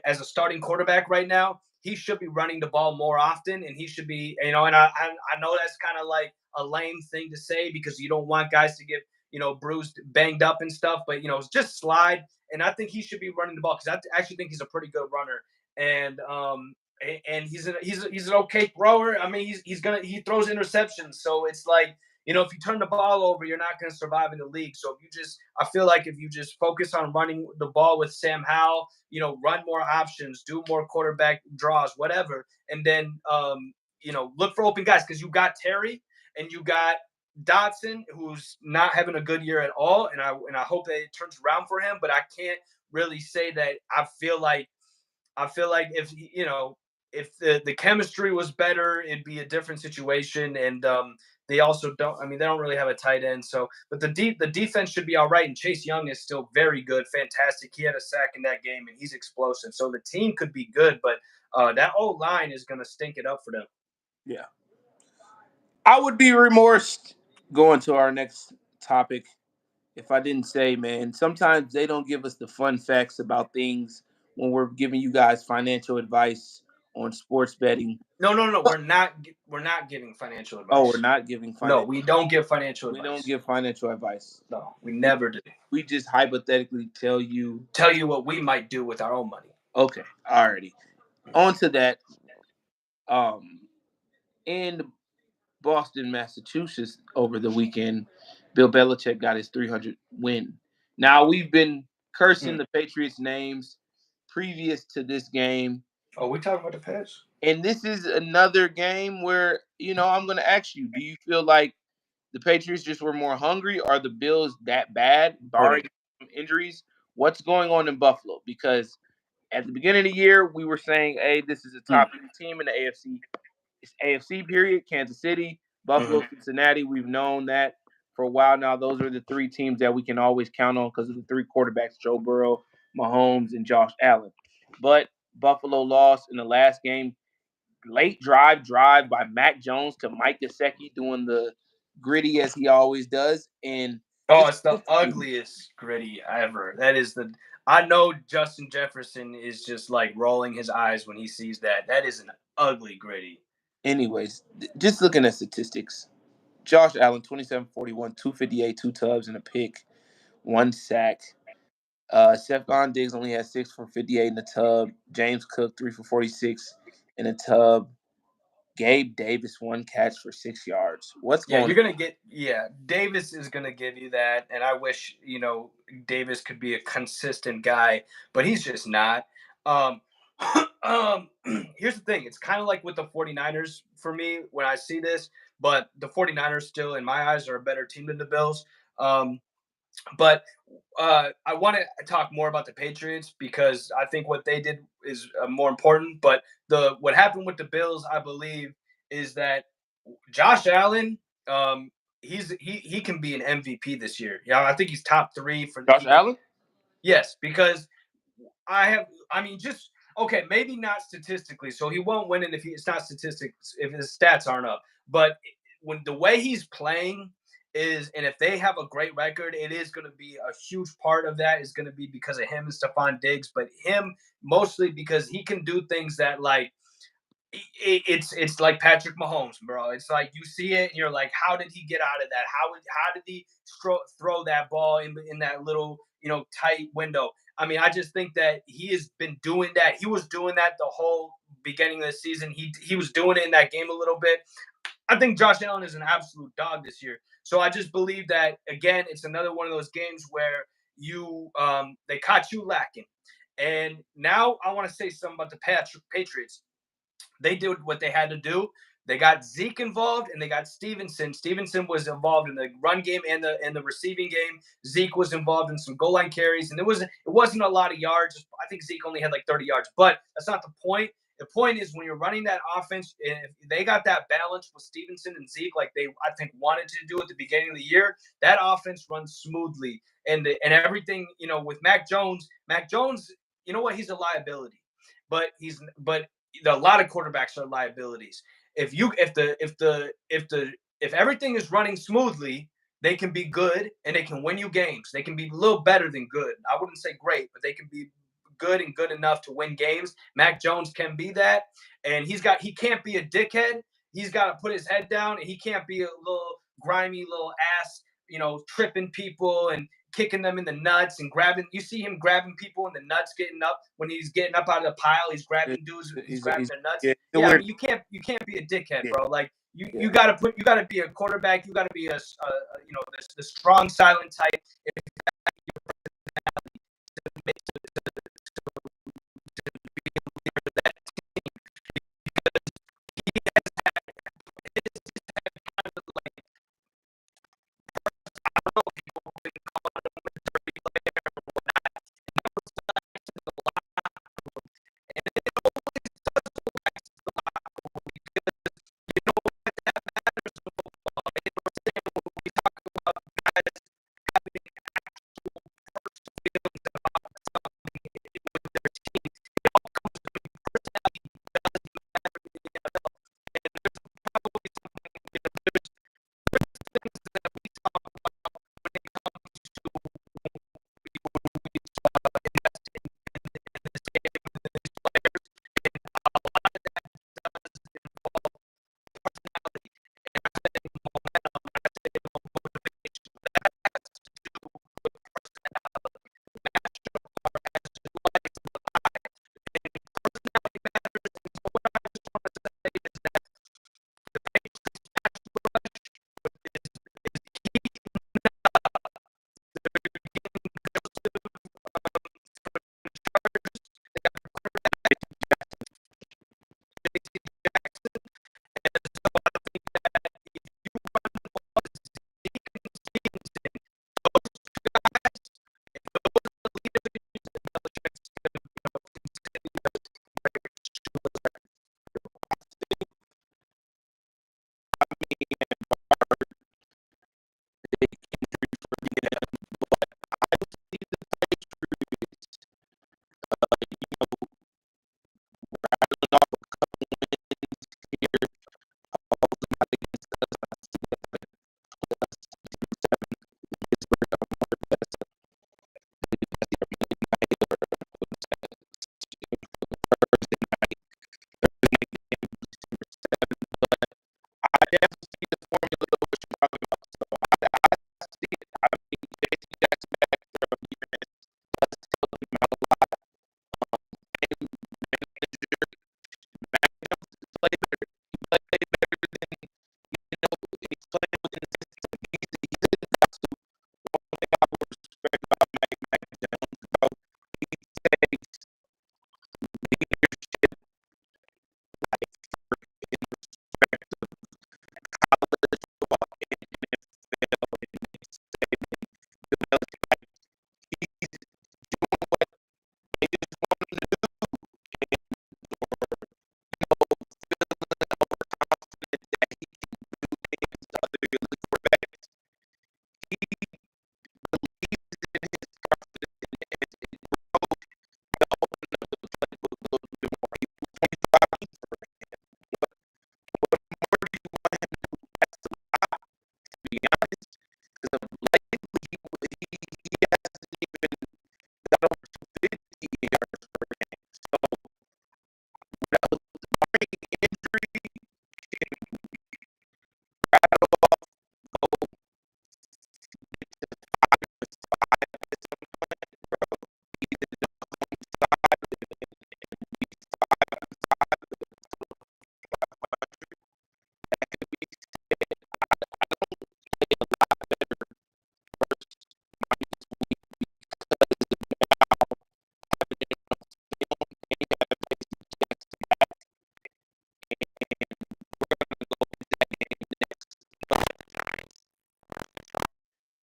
as a starting quarterback right now. He should be running the ball more often, and he should be, and I know that's kind of like a lame thing to say because you don't want guys to get, bruised, banged up and stuff, but just slide. And I think he should be running the ball because I actually think he's a pretty good runner, and he's an okay thrower. I mean, he throws interceptions, so it's like, if you turn the ball over, you're not going to survive in the league. So I feel like if you just focus on running the ball with Sam Howell, run more options, do more quarterback draws, whatever, and then look for open guys because you got Terry and you got Dotson, who's not having a good year at all, and I hope that it turns around for him. But I can't really say that I feel like if the chemistry was better, it'd be a different situation. And they also don't. I mean, they don't really have a tight end. So, but the defense should be all right. And Chase Young is still very good, fantastic. He had a sack in that game, and he's explosive. So the team could be good, but that old line is going to stink it up for them. Yeah, I would be remorsed going to our next topic if I didn't say, man, sometimes they don't give us the fun facts about things when we're giving you guys financial advice on sports betting. No. We're not giving financial advice. Oh, we're not giving financial. No, we don't give financial advice. We don't give financial advice. No, we never do. We just hypothetically tell you what we might do with our own money. Okay, alrighty. On to that. In Boston, Massachusetts over the weekend, Bill Belichick got his 300 win. Now, we've been cursing the Patriots' names previous to this game. Oh, we talking about the Pats? And this is another game where, I'm going to ask you, do you feel like the Patriots just were more hungry? Are the Bills that bad, barring injuries? What's going on in Buffalo? Because at the beginning of the year, we were saying, hey, this is a top team in the AFC. It's AFC period, Kansas City, Buffalo, Cincinnati. We've known that for a while now. Those are the 3 teams that we can always count on because of the 3 quarterbacks, Joe Burrow, Mahomes, and Josh Allen. But Buffalo lost in the last game. Late drive by Mac Jones to Mike Gesicki doing the gritty as he always does. And it's the ugliest gritty ever. That is I know Justin Jefferson is just like rolling his eyes when he sees that. That is an ugly gritty. Anyways, just looking at statistics. Josh Allen, 27-41, 258, 2 tubs and a pick, 1 sack. Stephon Diggs only had 6 for 58 in the tub. James Cook, 3 for 46 in a tub. Gabe Davis, 1 catch for 6 yards. What's going on? You're going to get Davis is going to give you that, and I wish, Davis could be a consistent guy, but he's just not. Here's the thing. It's kind of like with the 49ers for me when I see this, but the 49ers still, in my eyes, are a better team than the Bills. But I want to talk more about the Patriots because I think what they did is more important. But what happened with the Bills, I believe, is that Josh Allen, he can be an MVP this year. Yeah, I think he's top 3 for Josh Allen. Yes, because okay, maybe not statistically, so he won't win it if it's not statistics, if his stats aren't up. But when the way he's playing and if they have a great record, it is going to be a huge part of that is going to be because of him and Stephon Diggs, but him mostly because he can do things that like it's like Patrick Mahomes, bro. It's like you see it and you're like, how did he get out of that? How did he throw that ball in that little tight window? I mean, I just think that he has been doing that. He was doing that the whole beginning of the season. He was doing it in that game a little bit. I think Josh Allen is an absolute dog this year. So I just believe that, again, it's another one of those games where they caught you lacking. And now I want to say something about the Patriots. They did what they had to do. They got Zeke involved and they got Stevenson. Stevenson was involved in the run game and the receiving game. Zeke was involved in some goal line carries, and it wasn't a lot of yards. I think Zeke only had like 30 yards, but that's not the point. The point is when you're running that offense, if they got that balance with Stevenson and Zeke, like they I think wanted to do at the beginning of the year, that offense runs smoothly. And everything, with Mac Jones, you know what? He's a liability, but a lot of quarterbacks are liabilities. If everything is running smoothly, they can be good and they can win you games. They can be a little better than good. I wouldn't say great, but they can be good and good enough to win games. Mac Jones can be that, and he can't be a dickhead. He's got to put his head down, and he can't be a little grimy little ass, tripping people and kicking them in the nuts and grabbing. You see him grabbing people in the nuts, getting up when he's getting up out of the pile. He's grabbing dudes. He's grabbing their nuts. Yeah, I mean, you can't be a dickhead, bro. Like you got to be a quarterback. You got to be the strong silent type. If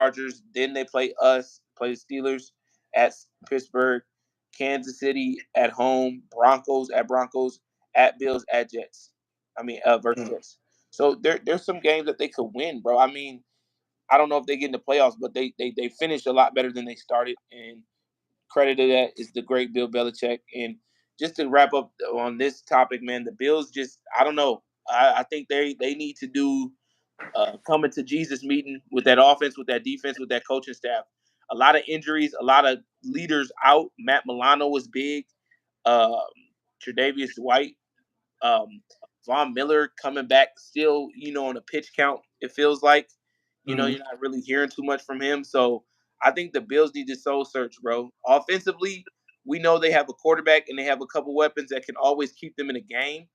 Chargers. Then they play us, play the Steelers at Pittsburgh, Kansas City at home, Broncos at Bills at Jets. Versus Jets. So there's some games that they could win, bro. I mean, I don't know if they get in the playoffs, but they finished a lot better than they started. And credit to that is the great Bill Belichick. And just to wrap up on this topic, man, the Bills just I don't know. I think they need to do coming to Jesus meeting with that offense, with that defense, with that coaching staff. A lot of injuries, a lot of leaders out. Matt Milano was big. Um, Tre'Davious White, um, Von Miller coming back still, on a pitch count. It feels like, you're not really hearing too much from him. So I think the Bills need to soul search, bro. Offensively, we know they have a quarterback and they have a couple weapons that can always keep them in a game,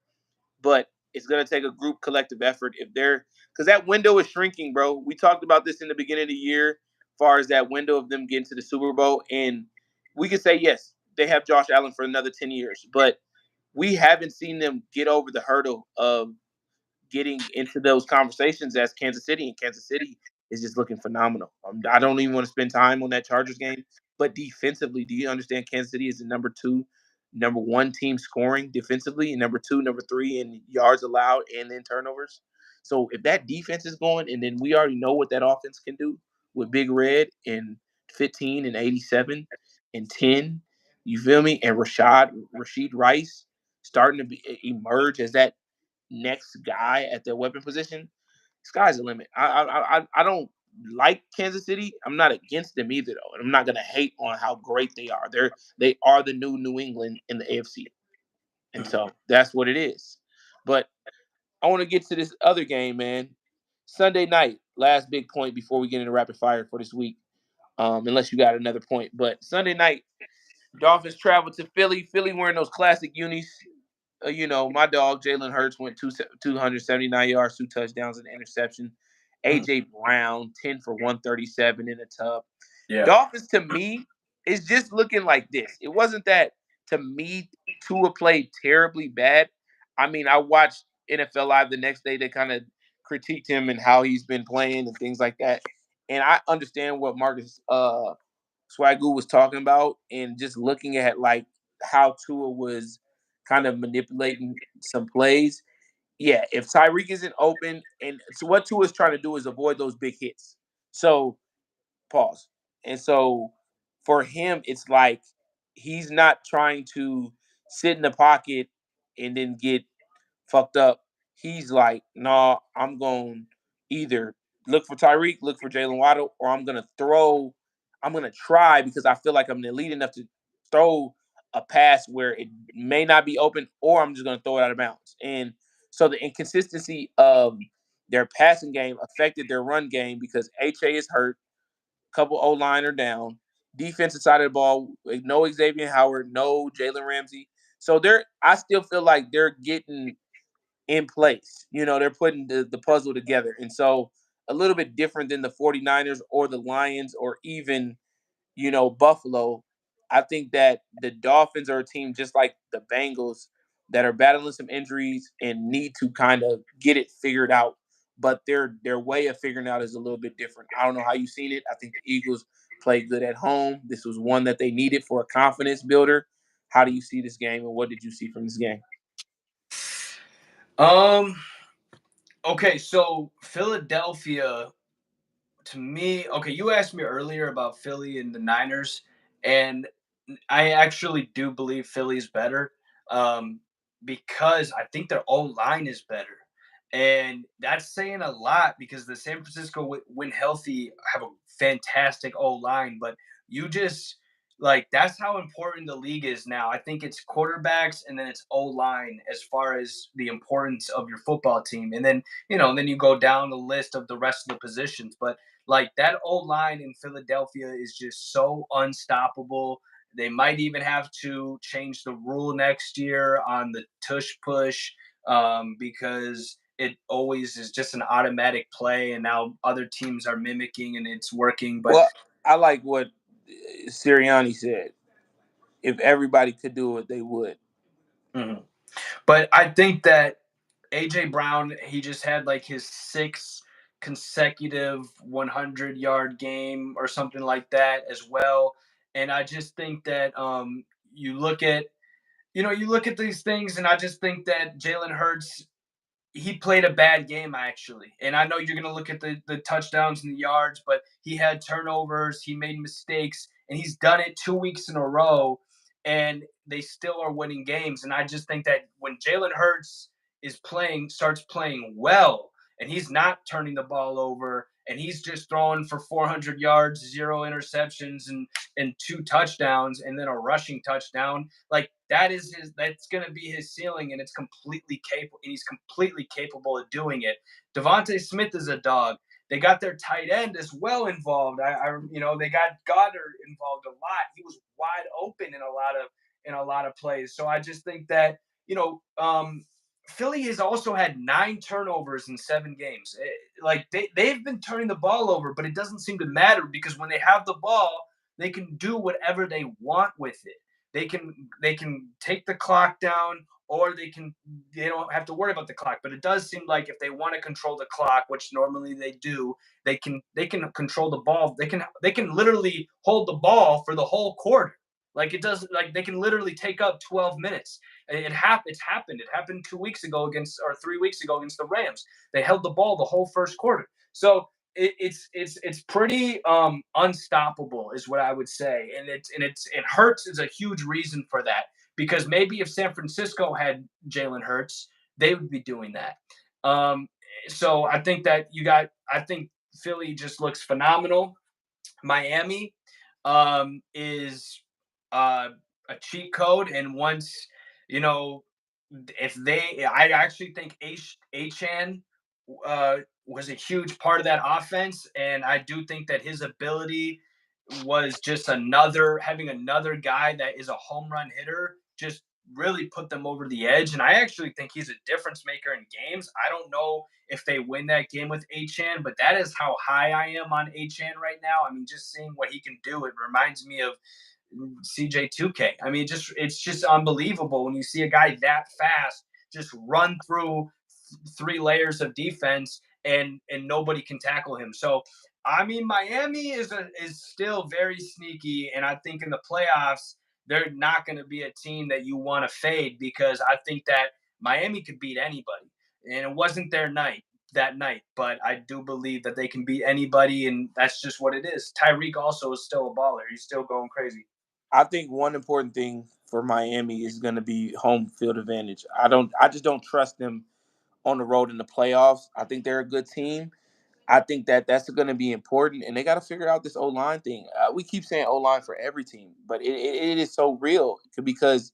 but it's going to take a group collective effort if they're because that window is shrinking, bro. We talked about this in the beginning of the year, as far as that window of them getting to the Super Bowl, and we could say yes, they have Josh Allen for another 10 years, but we haven't seen them get over the hurdle of getting into those conversations as Kansas City, and Kansas City is just looking phenomenal. I don't even want to spend time on that Chargers game, but defensively, do you understand Kansas City is the number one team scoring defensively, and number two, number three in yards allowed and in turnovers? So if that defense is going, and then we already know what that offense can do with Big Red and 15 and 87 and 10, you feel me? And Rashid Rice starting to emerge as that next guy at their weapon position, sky's the limit. I don't like Kansas City. I'm not against them either though, and I'm not gonna hate on how great they are. They are the new New England in the AFC, and so that's what it is. But I want to get to this other game, man. Sunday night, last big point before we get into rapid fire for this week. Unless you got another point, but Sunday night, Dolphins travel to Philly. Philly wearing those classic unis. My dog Jalen Hurts went 279 yards, 2 touchdowns, and an interception. AJ Brown 10 for 137 in a tub. Yeah. Dolphins to me is just looking like this. It wasn't that to me Tua played terribly bad. I mean, I watched NFL Live the next day. They kind of critiqued him and how he's been playing and things like that. And I understand what Marcus Swagoo was talking about, and just looking at like how Tua was kind of manipulating some plays. Yeah, if Tyreek isn't open, and so what Tua is trying to do is avoid those big hits. So pause. And so for him, it's like he's not trying to sit in the pocket and then get fucked up. He's like, nah, I'm going to either look for Tyreek, look for Jalen Waddle, or I'm gonna try because I feel like I'm elite enough to throw a pass where it may not be open, or I'm just gonna throw it out of bounds. And so the inconsistency of their passing game affected their run game because HA is hurt, a couple O line are down. Defensive side of the ball, no Xavier Howard, no Jalen Ramsey. So I still feel like they're getting in place. They're putting the puzzle together. And so a little bit different than the 49ers or the Lions or even, Buffalo. I think that the Dolphins are a team just like the Bengals that are battling some injuries and need to kind of get it figured out. But their way of figuring out is a little bit different. I don't know how you've seen it. I think the Eagles played good at home. This was one that they needed for a confidence builder. How do you see this game, and what did you see from this game? Okay, so Philadelphia, to me, okay, you asked me earlier about Philly and the Niners, and I actually do believe Philly's better, um, because I think their O line is better. And that's saying a lot because the San Francisco, when healthy, have a fantastic O line, but you just like that's how important the league is now. I think it's quarterbacks and then it's O line as far as the importance of your football team. And then, then you go down the list of the rest of the positions. But like that O line in Philadelphia is just so unstoppable. They might even have to change the rule next year on the tush push, because it always is just an automatic play, and now other teams are mimicking and it's working. But Well, I like what Sirianni said. If everybody could do it, they would. Mhm. But I think that AJ Brown, he just had like his sixth consecutive 100-yard game or something like that as well. And I just think that you look at you look at these things, and I just think that Jalen Hurts, he played a bad game actually. And I know you're going to look at the touchdowns and the yards, but he had turnovers, he made mistakes, and he's done it 2 weeks in a row, and they still are winning games. And I just think that when Jalen Hurts starts playing well, and he's not turning the ball over, and he's just throwing for 400 yards, 0 interceptions, and 2 touchdowns, and then a rushing touchdown. Like that's going to be his ceiling, and he's completely capable of doing it. Devontae Smith is a dog. They got their tight end as well involved. They got Goddard involved a lot. He was wide open in a lot of plays. So I just think that Philly has also had 9 turnovers in 7 games. Like they've been turning the ball over, but it doesn't seem to matter because when they have the ball, they can do whatever they want with it. They can take the clock down, or they don't have to worry about the clock. But it does seem like if they want to control the clock, which normally they do, they can control the ball. They can literally hold the ball for the whole quarter. Like it does, like they can literally take up 12 minutes. It's happened. It happened 2 weeks ago or 3 weeks ago against the Rams. They held the ball the whole first quarter. So it's pretty unstoppable, is what I would say, and Hurts is a huge reason for that, because maybe if San Francisco had Jalen Hurts, they would be doing that. So I think that I think Philly just looks phenomenal. Miami is a cheat code, and once you know, I actually think Achan was a huge part of that offense, and I do think that his ability was just having another guy that is a home run hitter just really put them over the edge. And I actually think he's a difference maker in games. I don't know if they win that game with Achan, but that is how high I am on Achan right now. I mean, just seeing what he can do, it reminds me of CJ2K. I mean, it's just unbelievable when you see a guy that fast just run through 3 layers of defense, and nobody can tackle him. So I mean, Miami is still very sneaky, and I think in the playoffs they're not going to be a team that you want to fade, because I think that Miami could beat anybody, and it wasn't their night that night, but I do believe that they can beat anybody, and that's just what it is. Tyreek also is still a baller; he's still going crazy. I think one important thing for Miami is going to be home field advantage. I just don't trust them on the road in the playoffs. I think they're a good team. I think that that's going to be important, and they got to figure out this O line thing. We keep saying O line for every team, but it is so real because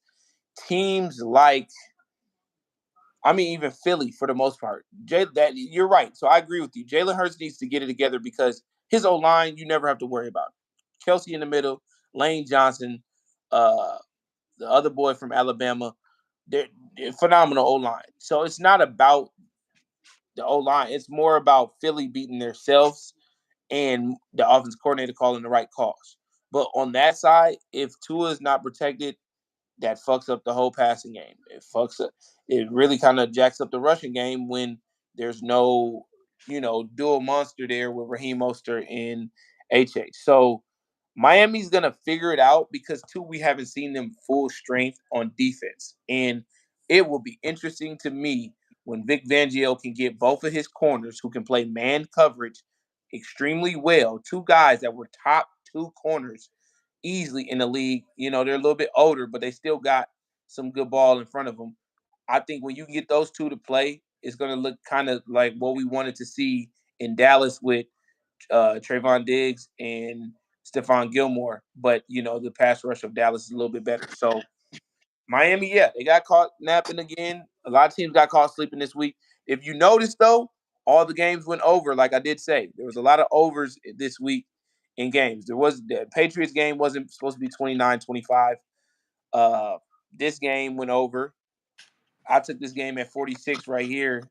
teams like, I mean, even Philly for the most part. That you're right. So I agree with you. Jalen Hurts needs to get it together because his O line you never have to worry about. Kelsey in the middle, Lane Johnson, uh, the other boy from Alabama. They're phenomenal O line. So it's not about the O line. It's more about Philly beating themselves and the offense coordinator calling the right calls. But on that side, if Tua is not protected, that fucks up the whole passing game. It really kind of jacks up the rushing game when there's no, dual monster there with Raheem Mostert and HH. So Miami's gonna figure it out because too, we haven't seen them full strength on defense. And it will be interesting to me when Vic Fangio can get both of his corners who can play man coverage extremely well. Two guys that were top 2 corners easily in the league. They're a little bit older, but they still got some good ball in front of them. I think when you can get those two to play, it's going to look kind of like what we wanted to see in Dallas with Trayvon Diggs and Stephon Gilmore. But, the pass rush of Dallas is a little bit better. So Miami, yeah, they got caught napping again. A lot of teams got caught sleeping this week. If you notice, though, all the games went over, like I did say. There was a lot of overs this week in games. The Patriots game wasn't supposed to be 29-25. This game went over. I took this game at 46 right here.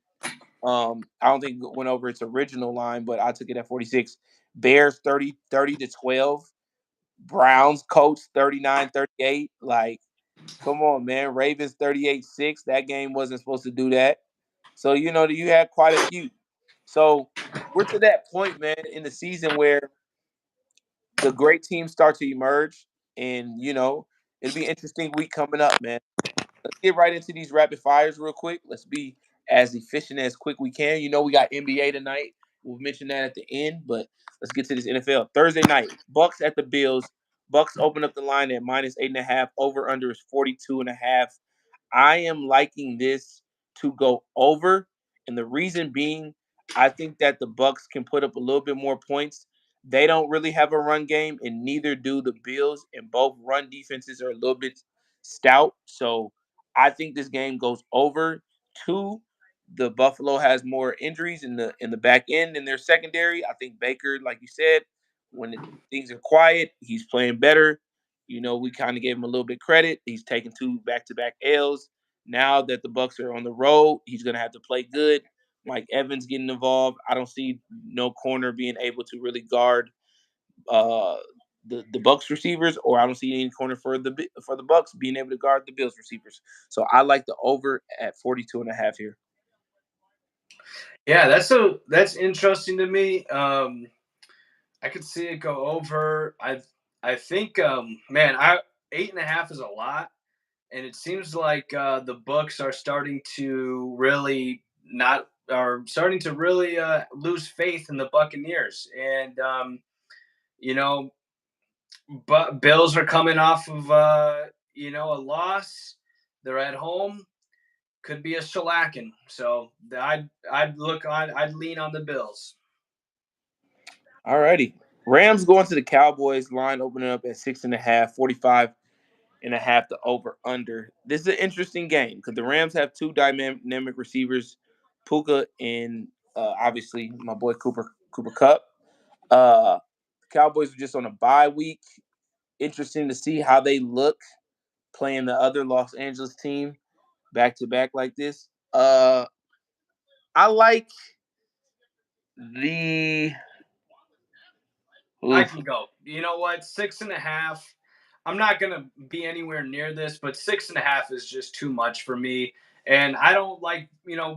I don't think it went over its original line, but I took it at 46. Bears 30-12. Browns Colts 39-38. Like, come on, man. Ravens 38-6. That game wasn't supposed to do that. So, you had quite a few. So we're to that point, man, in the season where the great teams start to emerge, and it'll be an interesting week coming up, man. Let's get right into these rapid fires real quick. Let's be as efficient as quick we can. We got NBA tonight. We'll mention that at the end, but let's get to this NFL. Thursday night, Bucks at the Bills. Bucks open up the line at -8.5. Over under is 42.5. I am liking this to go over, and the reason being, I think that the Bucks can put up a little bit more points. They don't really have a run game, and neither do the Bills, and both run defenses are a little bit stout. So I think this game goes over. Two, the Buffalo has more injuries in the back end in their secondary. I think Baker, like you said, when things are quiet, he's playing better. We kind of gave him a little bit credit. He's taken two back-to-back L's. Now that the Bucks are on the road, he's gonna have to play good. Mike Evans getting involved. I don't see no corner being able to really guard uh, the Bucks receivers, or I don't see any corner for the Bucks being able to guard the Bills receivers. So I like the over at 42.5 here. Yeah, that's interesting to me. I could see it go over. I think man, I 8.5 is a lot, and it seems like the books are starting to really not are starting to really lose faith in the Buccaneers, and you know, but Bills are coming off of a loss. They're at home. Could be a shellacking. So I'd lean on the Bills. Alrighty. Rams going to the Cowboys. Line opening up at 6.5, 45.5 the over under. This is an interesting game because the Rams have two dynamic receivers, Puka and obviously my boy Cooper Cup. Uh, Cowboys are just on a bye week. Interesting to see how they look playing the other Los Angeles team back to back like this. I like the I oof. can go. You know what? 6.5. I'm not gonna be anywhere near this, but 6.5 is just too much for me. And I don't like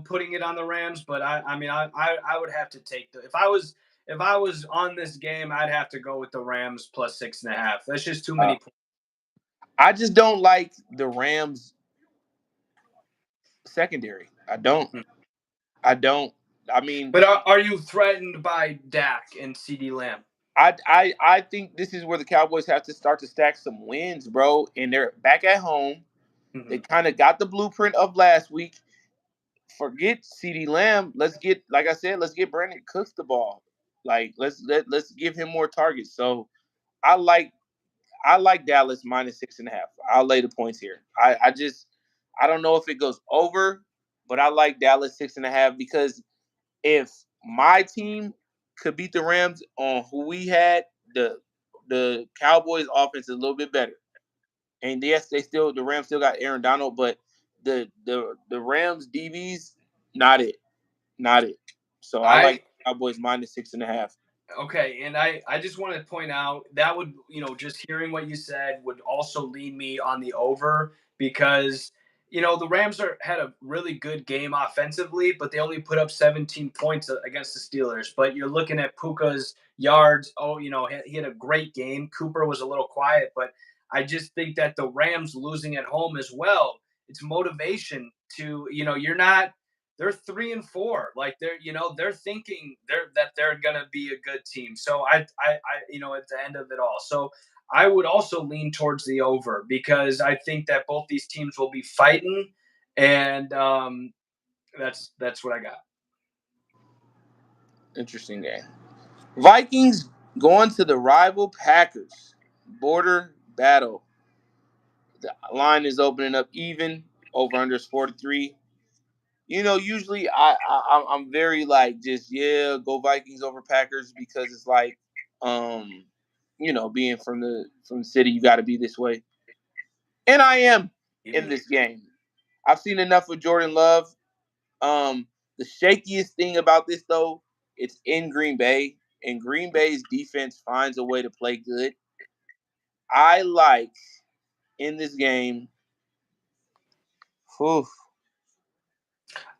putting it on the Rams, but I mean I would have to take the if I was on this game, I'd have to go with the Rams plus 6.5. That's just too Uh, many points. I just don't like the Rams secondary. I don't. I don't. I mean, But are you threatened by Dak and CD Lamb? I think this is where the Cowboys have to start to stack some wins, bro. And they're back at home. They Mm-hmm. kind of got the blueprint of last week. Forget CD Lamb. Let's get, like I said, let's get Brandon Cooks the ball. Like let's give him more targets. So I like I like Dallas -6.5. I'll lay the points here. I don't know if it goes over, but I like Dallas 6.5 because if my team could beat the Rams on who we had, the Cowboys offense is a little bit better. And yes, the Rams still got Aaron Donald, but the Rams DBs not it, not it. So I like I Cowboys -6.5. Okay, and I just want to point out that would just hearing what you said would also lean me on the over because the Rams had a really good game offensively, but they only put up 17 points against the Steelers. But you're looking at Puka's yards. Oh, he had a great game. Cooper was a little quiet, but I just think that the Rams losing at home as well. It's motivation to you're not they're 3-4. Like they're thinking that they're gonna be a good team. So at the end of it all. So I would also lean towards the over because I think that both these teams will be fighting, and that's what I got. Interesting game. Vikings going to the rival Packers. Border battle. The line is opening up even. Over under is 43. Usually I'm very like just yeah, go Vikings over Packers because it's like, um, being from the city, you got to be this way, and I am in Even this game. I've seen enough of Jordan Love. The shakiest thing about this though, it's in Green Bay, and Green Bay's defense finds a way to play good. I like in this game. Whew,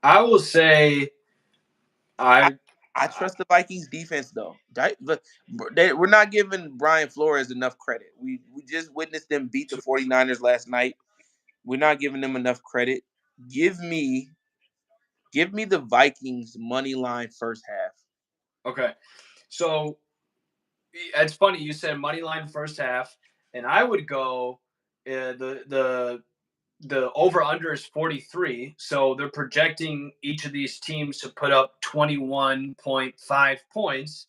I will say I I I trust the Vikings defense though. We're not giving Brian Flores enough credit. We just witnessed them beat the 49ers last night. We're not giving them enough credit. Give me the Vikings money line first half. Okay, so it's funny you said money line first half, and I would go the over under is 43, so they're projecting each of these teams to put up 21.5 points.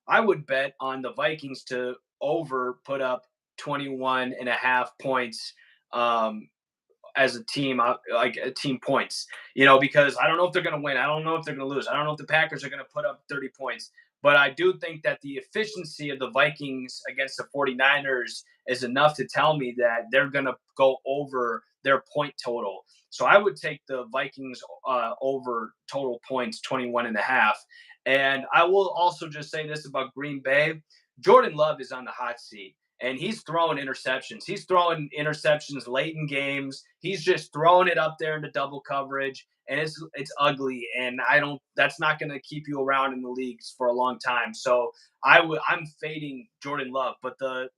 I would bet on the Vikings to over put up 21 and a half points as a team, like a team points, because I don't know if they're going to win. I don't know if they're going to lose. I don't know if the Packers are going to put up 30 points. But I do think that the efficiency of the Vikings against the 49ers is enough to tell me that they're going to go over their point total. So I would take the Vikings over total points, 21 and a half. And I will also just say this about Green Bay. Jordan Love is on the hot seat. And he's throwing interceptions. He's throwing interceptions late in games. He's just throwing it up there into double coverage, and it's ugly. And that's not going to keep you around in the leagues for a long time. So I'm fading Jordan Love, but the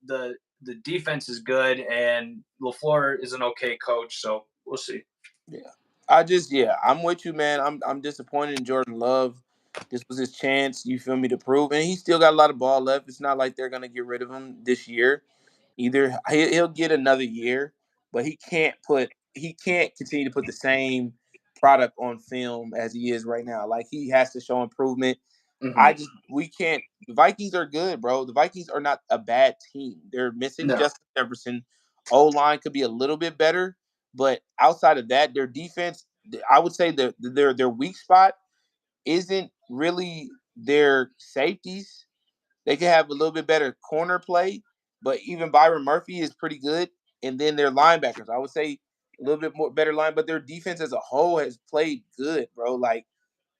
defense is good, and LaFleur is an okay coach. So we'll see. Yeah, I'm with you, man. I'm disappointed in Jordan Love. This was his chance, you feel me, to prove, and he still got a lot of ball left. It's not like they're gonna get rid of him this year. Either he'll get another year, but he can't continue to put the same product on film as he is right now. Like he has to show improvement. Mm-hmm. We can't. The Vikings are good, bro. The Vikings are not a bad team. They're missing No. Justin Jefferson. O line could be a little bit better, but outside of that, their defense, I would say their weak spot isn't really their safeties. They could have a little bit better corner play, but even Byron Murphy is pretty good. And then their linebackers, I would say a little bit more better line, but their defense as a whole has played good, bro. Like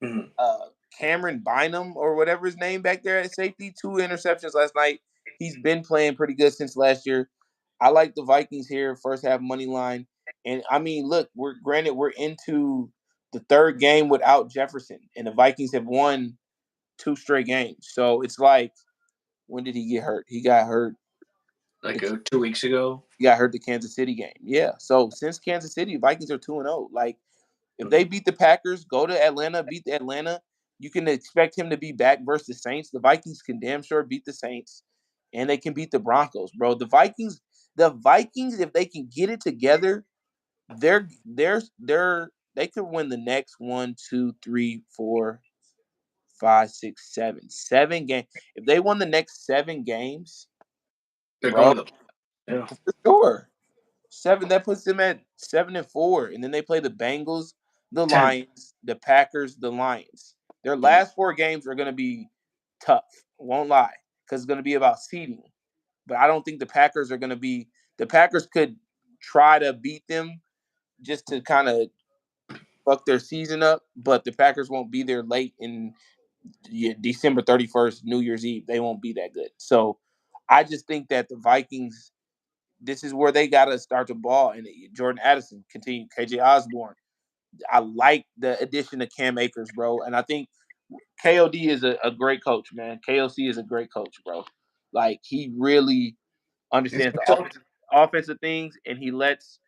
Mm-hmm. uh, Cameron Bynum or whatever his name back there at safety, 2 interceptions last night. He's been playing pretty good since last year. I like the Vikings here, first half money line. And I mean, look, we're into the third game without Jefferson, and the Vikings have won 2 straight games. So it's like, when did he get hurt? He got hurt. Like 2 weeks ago. He got hurt the Kansas City game. Yeah. So since Kansas City, Vikings are 2-0. Like if they beat the Packers, go to Atlanta, beat the Atlanta, you can expect him to be back versus the Saints. The Vikings can damn sure beat the Saints, and they can beat the Broncos, bro. The Vikings, if they can get it together, they could win the next 1, 2, 3, 4, 5, 6, 7 games. If they won the next 7 games, They're bro, going to the yeah. for sure. 7, that puts them at 7-4, and then they play the Bengals, the 10. Lions, the Packers, the Lions. Their last 4 games are going to be tough. Won't lie, because it's going to be about seeding. But I don't think the Packers are going to be. The Packers could try to beat them just to kind of fuck their season up, but the Packers won't be there late in December 31st, New Year's Eve. They won't be that good. So I just think that the Vikings, this is where they got to start the ball. And Jordan Addison, continue, KJ Osborne. I like the addition of Cam Akers, bro. And I think KOD is a great coach, man. KOC is a great coach, bro. Like, he really understands the So offensive things, and he lets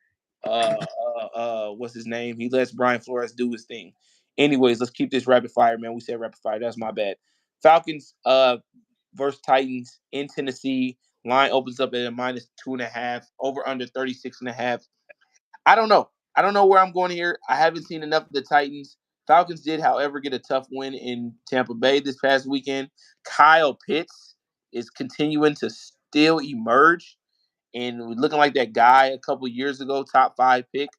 what's his name? He lets Brian Flores do his thing. Anyways, let's keep this rapid fire, man. We said rapid fire. That's my bad. Falcons versus Titans in Tennessee. Line opens up at a -2.5. Over under 36.5. I don't know. I don't know where I'm going here. I haven't seen enough of the Titans. Falcons did, however, get a tough win in Tampa Bay this past weekend. Kyle Pitts is continuing to still emerge and looking like that guy a couple years ago, top 5 pick.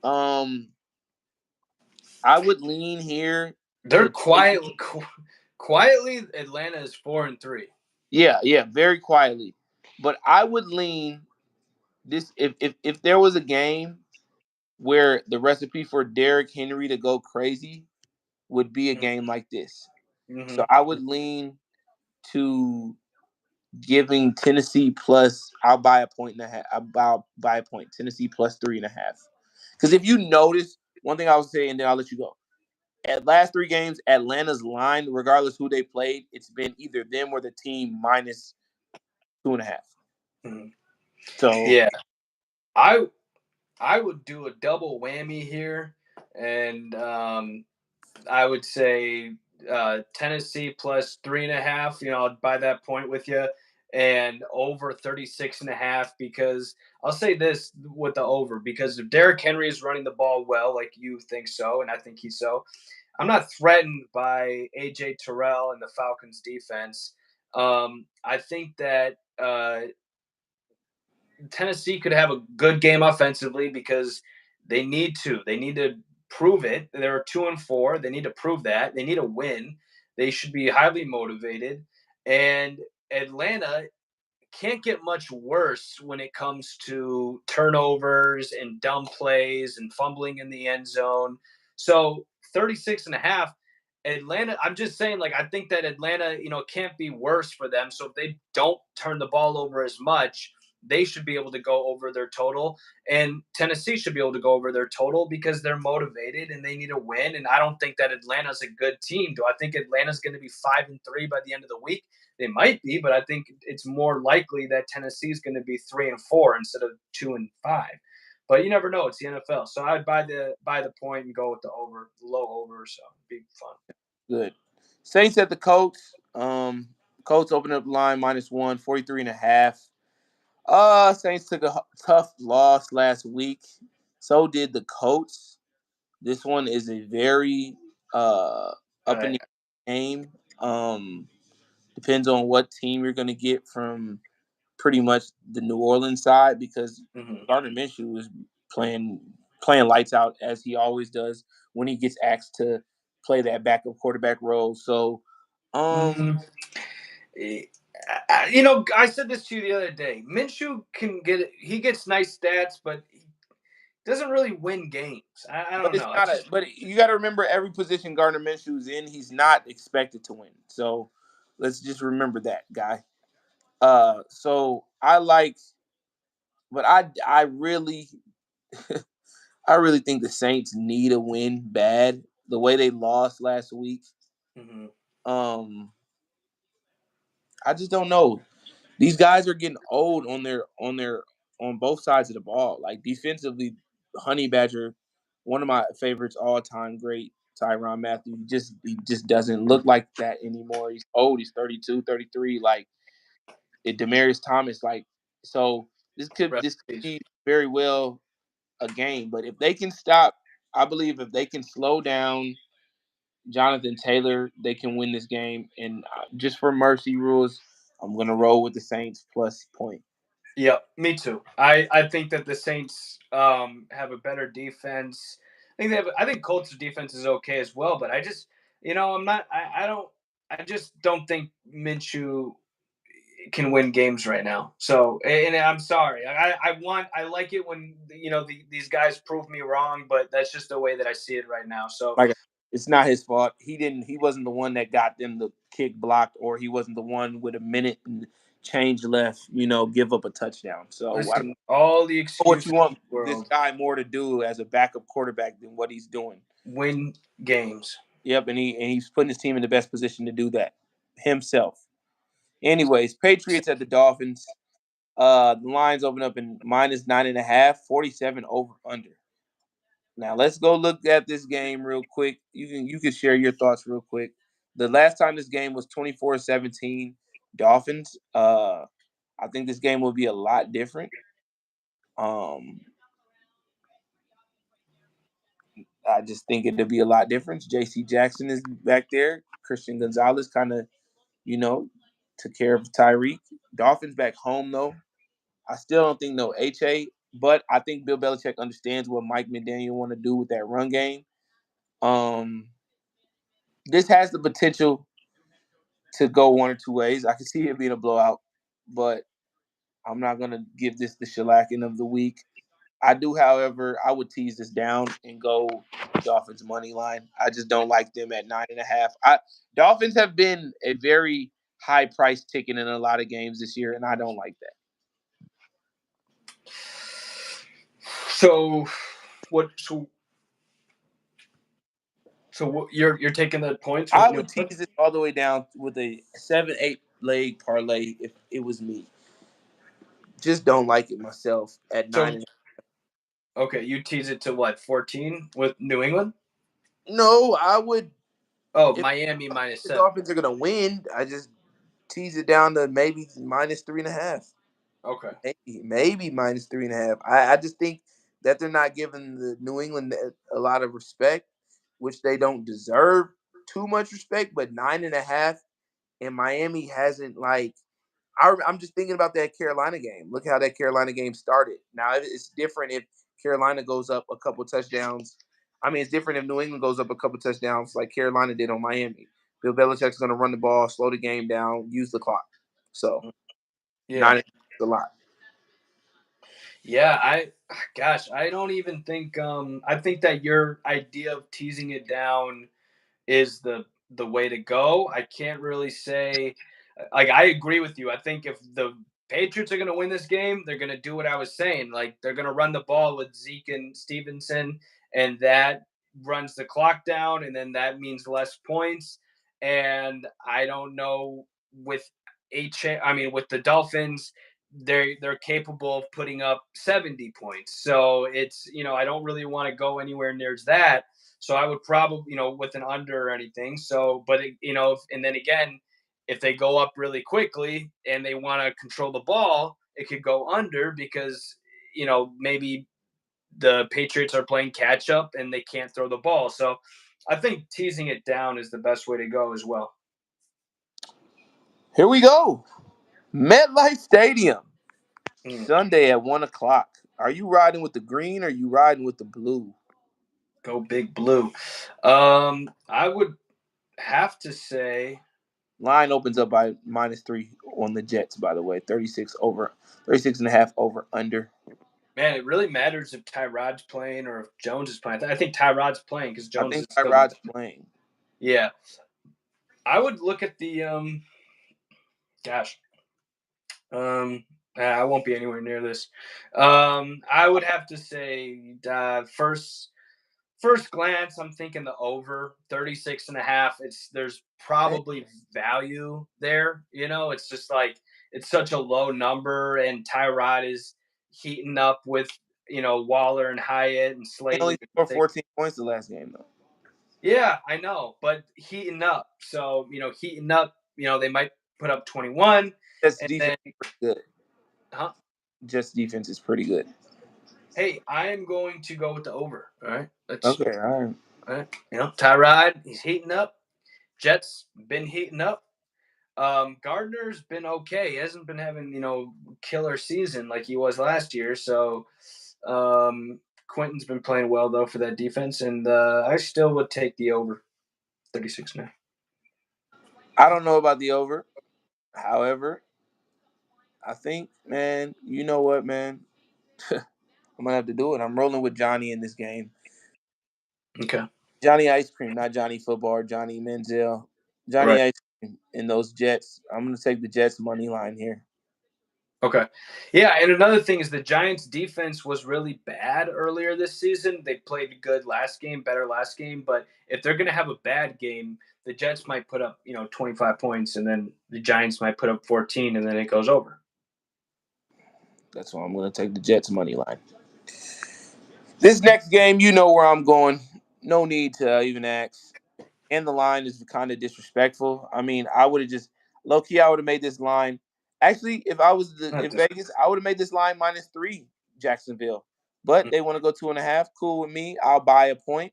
Um, I would lean here they're to take. quietly. Atlanta is 4-3. Yeah, very quietly. But I would lean this if there was a game where the recipe for Derrick Henry to go crazy would be a game like this. Mm-hmm. So I would lean to giving Tennessee plus. I'll buy a point and a half. I'll buy a point. Tennessee plus 3.5. Because if you notice, one thing I will say, and then I'll let you go. At last 3 games, Atlanta's line, regardless who they played, it's been either them or the team minus 2.5. Mm-hmm. So yeah, I would do a double whammy here, and I would say Tennessee plus 3.5. I'd buy that point with you, and over 36.5, because I'll say this with the over, because if Derrick Henry is running the ball well, like you think so, and I think he's so, I'm not threatened by AJ Terrell and the Falcons defense. I think that Tennessee could have a good game offensively, because they need to. They need to prove it. They're 2-4. They need to prove that. They need a win. They should be highly motivated. And Atlanta can't get much worse when it comes to turnovers and dumb plays and fumbling in the end zone. So 36.5, Atlanta, I'm just saying, like, I think that Atlanta, can't be worse for them. So if they don't turn the ball over as much, they should be able to go over their total. And Tennessee should be able to go over their total, because they're motivated and they need a win. And I don't think that Atlanta's a good team. Do I think Atlanta's going to be 5-3 by the end of the week? They might be, but I think it's more likely that Tennessee is going to be 3-4 instead of 2-5. But you never know. It's the NFL, so I'd buy the point and go with the over, low over. So it'd be fun. good. Saints at the Colts. Colts opened up the line -1, 43.5. Saints took a tough loss last week. So did the Colts. This one is a very up in the game. Depends on what team you're going to get from pretty much the New Orleans side, because Gardner Minshew is playing lights out, as he always does when he gets asked to play that backup quarterback role. So, I said this to you the other day. Minshew he gets nice stats, but he doesn't really win games. I but don't it's know. not but you got to remember, every position Gardner Minshew's in, he's not expected to win. So let's just remember that, guy. So I like, but I really I really think the Saints need a win bad. The way they lost last week, um, I just don't know. These guys are getting old on both sides of the ball. Like, defensively, Honey Badger, one of my favorites all time, great Tyrann Mathieu. He just doesn't look like that anymore. He's old. He's 32, 33. Like, Demaryius Thomas. Like, so this could be very well a game. But if they can stop, I believe if they can slow down Jonathan Taylor, they can win this game. And just for mercy rules, I'm gonna roll with the Saints plus point. Yeah, me too. I think that the Saints have a better defense. I think Colts' defense is okay as well, but I just I'm not I just don't think Minshew can win games right now. So, and I'm sorry. I like it when these guys prove me wrong, but that's just the way that I see it right now. So, Like, it's not his fault. He wasn't the one that got them the kick blocked, or he wasn't the one with a minute and change left, give up a touchdown. So I don't listen, all the know what excuses you want in the this world, guy more to do as a backup quarterback than what he's doing. win games. Yep, and he's putting his team in the best position to do that himself. Anyways, Patriots at the Dolphins. The lines open up in -9.5, 47 over under. Now let's go look at this game real quick. You can share your thoughts real quick. The last time this game was 24-17 Dolphins. I think this game will be a lot different. Um, I just think it'll be a lot different. J.C. Jackson is back there. Christian Gonzalez kind of, you know, took care of Tyreek. Dolphins back home though. I still don't think no HA, but I think Bill Belichick understands what Mike McDaniel want to do with that run game. Um, this has the potential to go one or two ways. I can see it being a blowout, but I'm not gonna give this the shellacking of the week. I do, however, I would tease this down and go Dolphins money line. I just don't like them at 9.5. Dolphins have been a very high price ticket in a lot of games this year, and I don't like that. So what? So So you're taking the points with I New would England? tease it all the way down with a 7-8 leg parlay if it was me. Just don't like it myself at So 9. okay, you tease it to what, 14 with New England? No, I would. Oh, If Miami minus the 7. Dolphins are gonna win, I just tease it down to maybe -3.5. Okay. Maybe -3.5. I just think that they're not giving the New England a lot of respect, which they don't deserve too much respect. But 9.5, and Miami hasn't like. I'm just thinking about that Carolina game. Look how that Carolina game started. Now it's different if Carolina goes up a couple touchdowns. I mean, it's different if New England goes up a couple touchdowns like Carolina did on Miami. Bill Belichick's going to run the ball, slow the game down, use the clock. So Yeah. 9 is a lot. Yeah, I don't even think I think that your idea of teasing it down is the way to go. I can't really say, like, I agree with you. I think if the Patriots are going to win this game, they're going to do what I was saying. Like, they're going to run the ball with Zeke and Stevenson, and that runs the clock down, and then that means less points. And I don't know with with the Dolphins, they're capable of putting up 70 points. So it's, I don't really want to go anywhere near that. So I would probably, with an under or anything. So, but and then again, if they go up really quickly and they want to control the ball, it could go under because, maybe the Patriots are playing catch up and they can't throw the ball. So I think teasing it down is the best way to go as well. Here we go. MetLife Stadium, Mm, Sunday at 1 o'clock. Are you riding with the green or are you riding with the blue? go big blue. I would have to say, Line opens up by -3 on the Jets, by the way. 36.5 over under. man, it really matters if Tyrod's playing or if Jones is playing. I think Tyrod's playing because I Jones think is still. Tyrod's playing. Yeah, I would look at the gosh. I won't be anywhere near this. I would have to say first glance, I'm thinking the over 36.5. There's Hey, probably value there. It's just like it's such a low number, and Tyrod is heating up with Waller and Hyatt and he only Slayton. scored 14 points the last game, though. Yeah, I know, but heating up. So heating up. They might put up 21, Jets and defense then is pretty good. huh? Jets defense is pretty good. Hey, I am going to go with the over. All right, Okay, all right. all right. Tyrod, he's heating up. Jets been heating up. Gardner's been okay. He hasn't been having killer season like he was last year. So Quentin's been playing well though for that defense, and I still would take the over 36 now. I don't know about the over. However, I think, man, you know what, man? I'm gonna have to do it. I'm rolling with Johnny in this game. Okay. Johnny Ice Cream, not Johnny Football or Johnny Manziel. Johnny Right. Ice Cream in those Jets. I'm gonna take the Jets money line here. Okay. Yeah, and another thing is the Giants defense was really bad earlier this season. They played good last game, better last game, but if they're going to have a bad game, the Jets might put up, 25 points and then the Giants might put up 14 and then it goes over. That's why I'm gonna take the Jets money line. This next game, you know where I'm going. No need to even ask. And the line is kind of disrespectful. I mean, I would have just low key. I would have made this line. Actually, if I was Not in this. Vegas, I would have made this line -3. Jacksonville, but they want to go 2.5. Cool with me. I'll buy a point,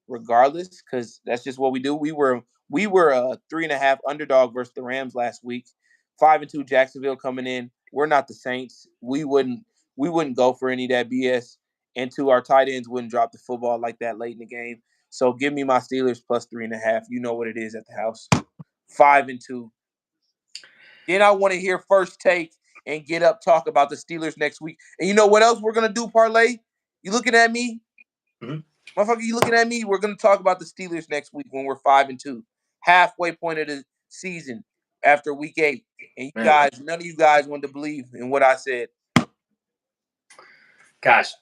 regardless, because that's just what we do. We were a 3.5 underdog versus the Rams last week. 5-2 Jacksonville coming in. We're not the Saints. We wouldn't go for any of that BS. And two, our tight ends wouldn't drop the football like that late in the game. So give me my Steelers +3.5. You know what it is at the house. 5-2. Then I want to hear first take and get up talk about the Steelers next week. And you know what else we're gonna do, Parlay? You looking at me? Mhm. Motherfucker, you looking at me? We're gonna talk about the Steelers next week when we're 5-2. Halfway point of the season after week 8. And you Man, guys, none of you guys want to believe in what I said. gosh,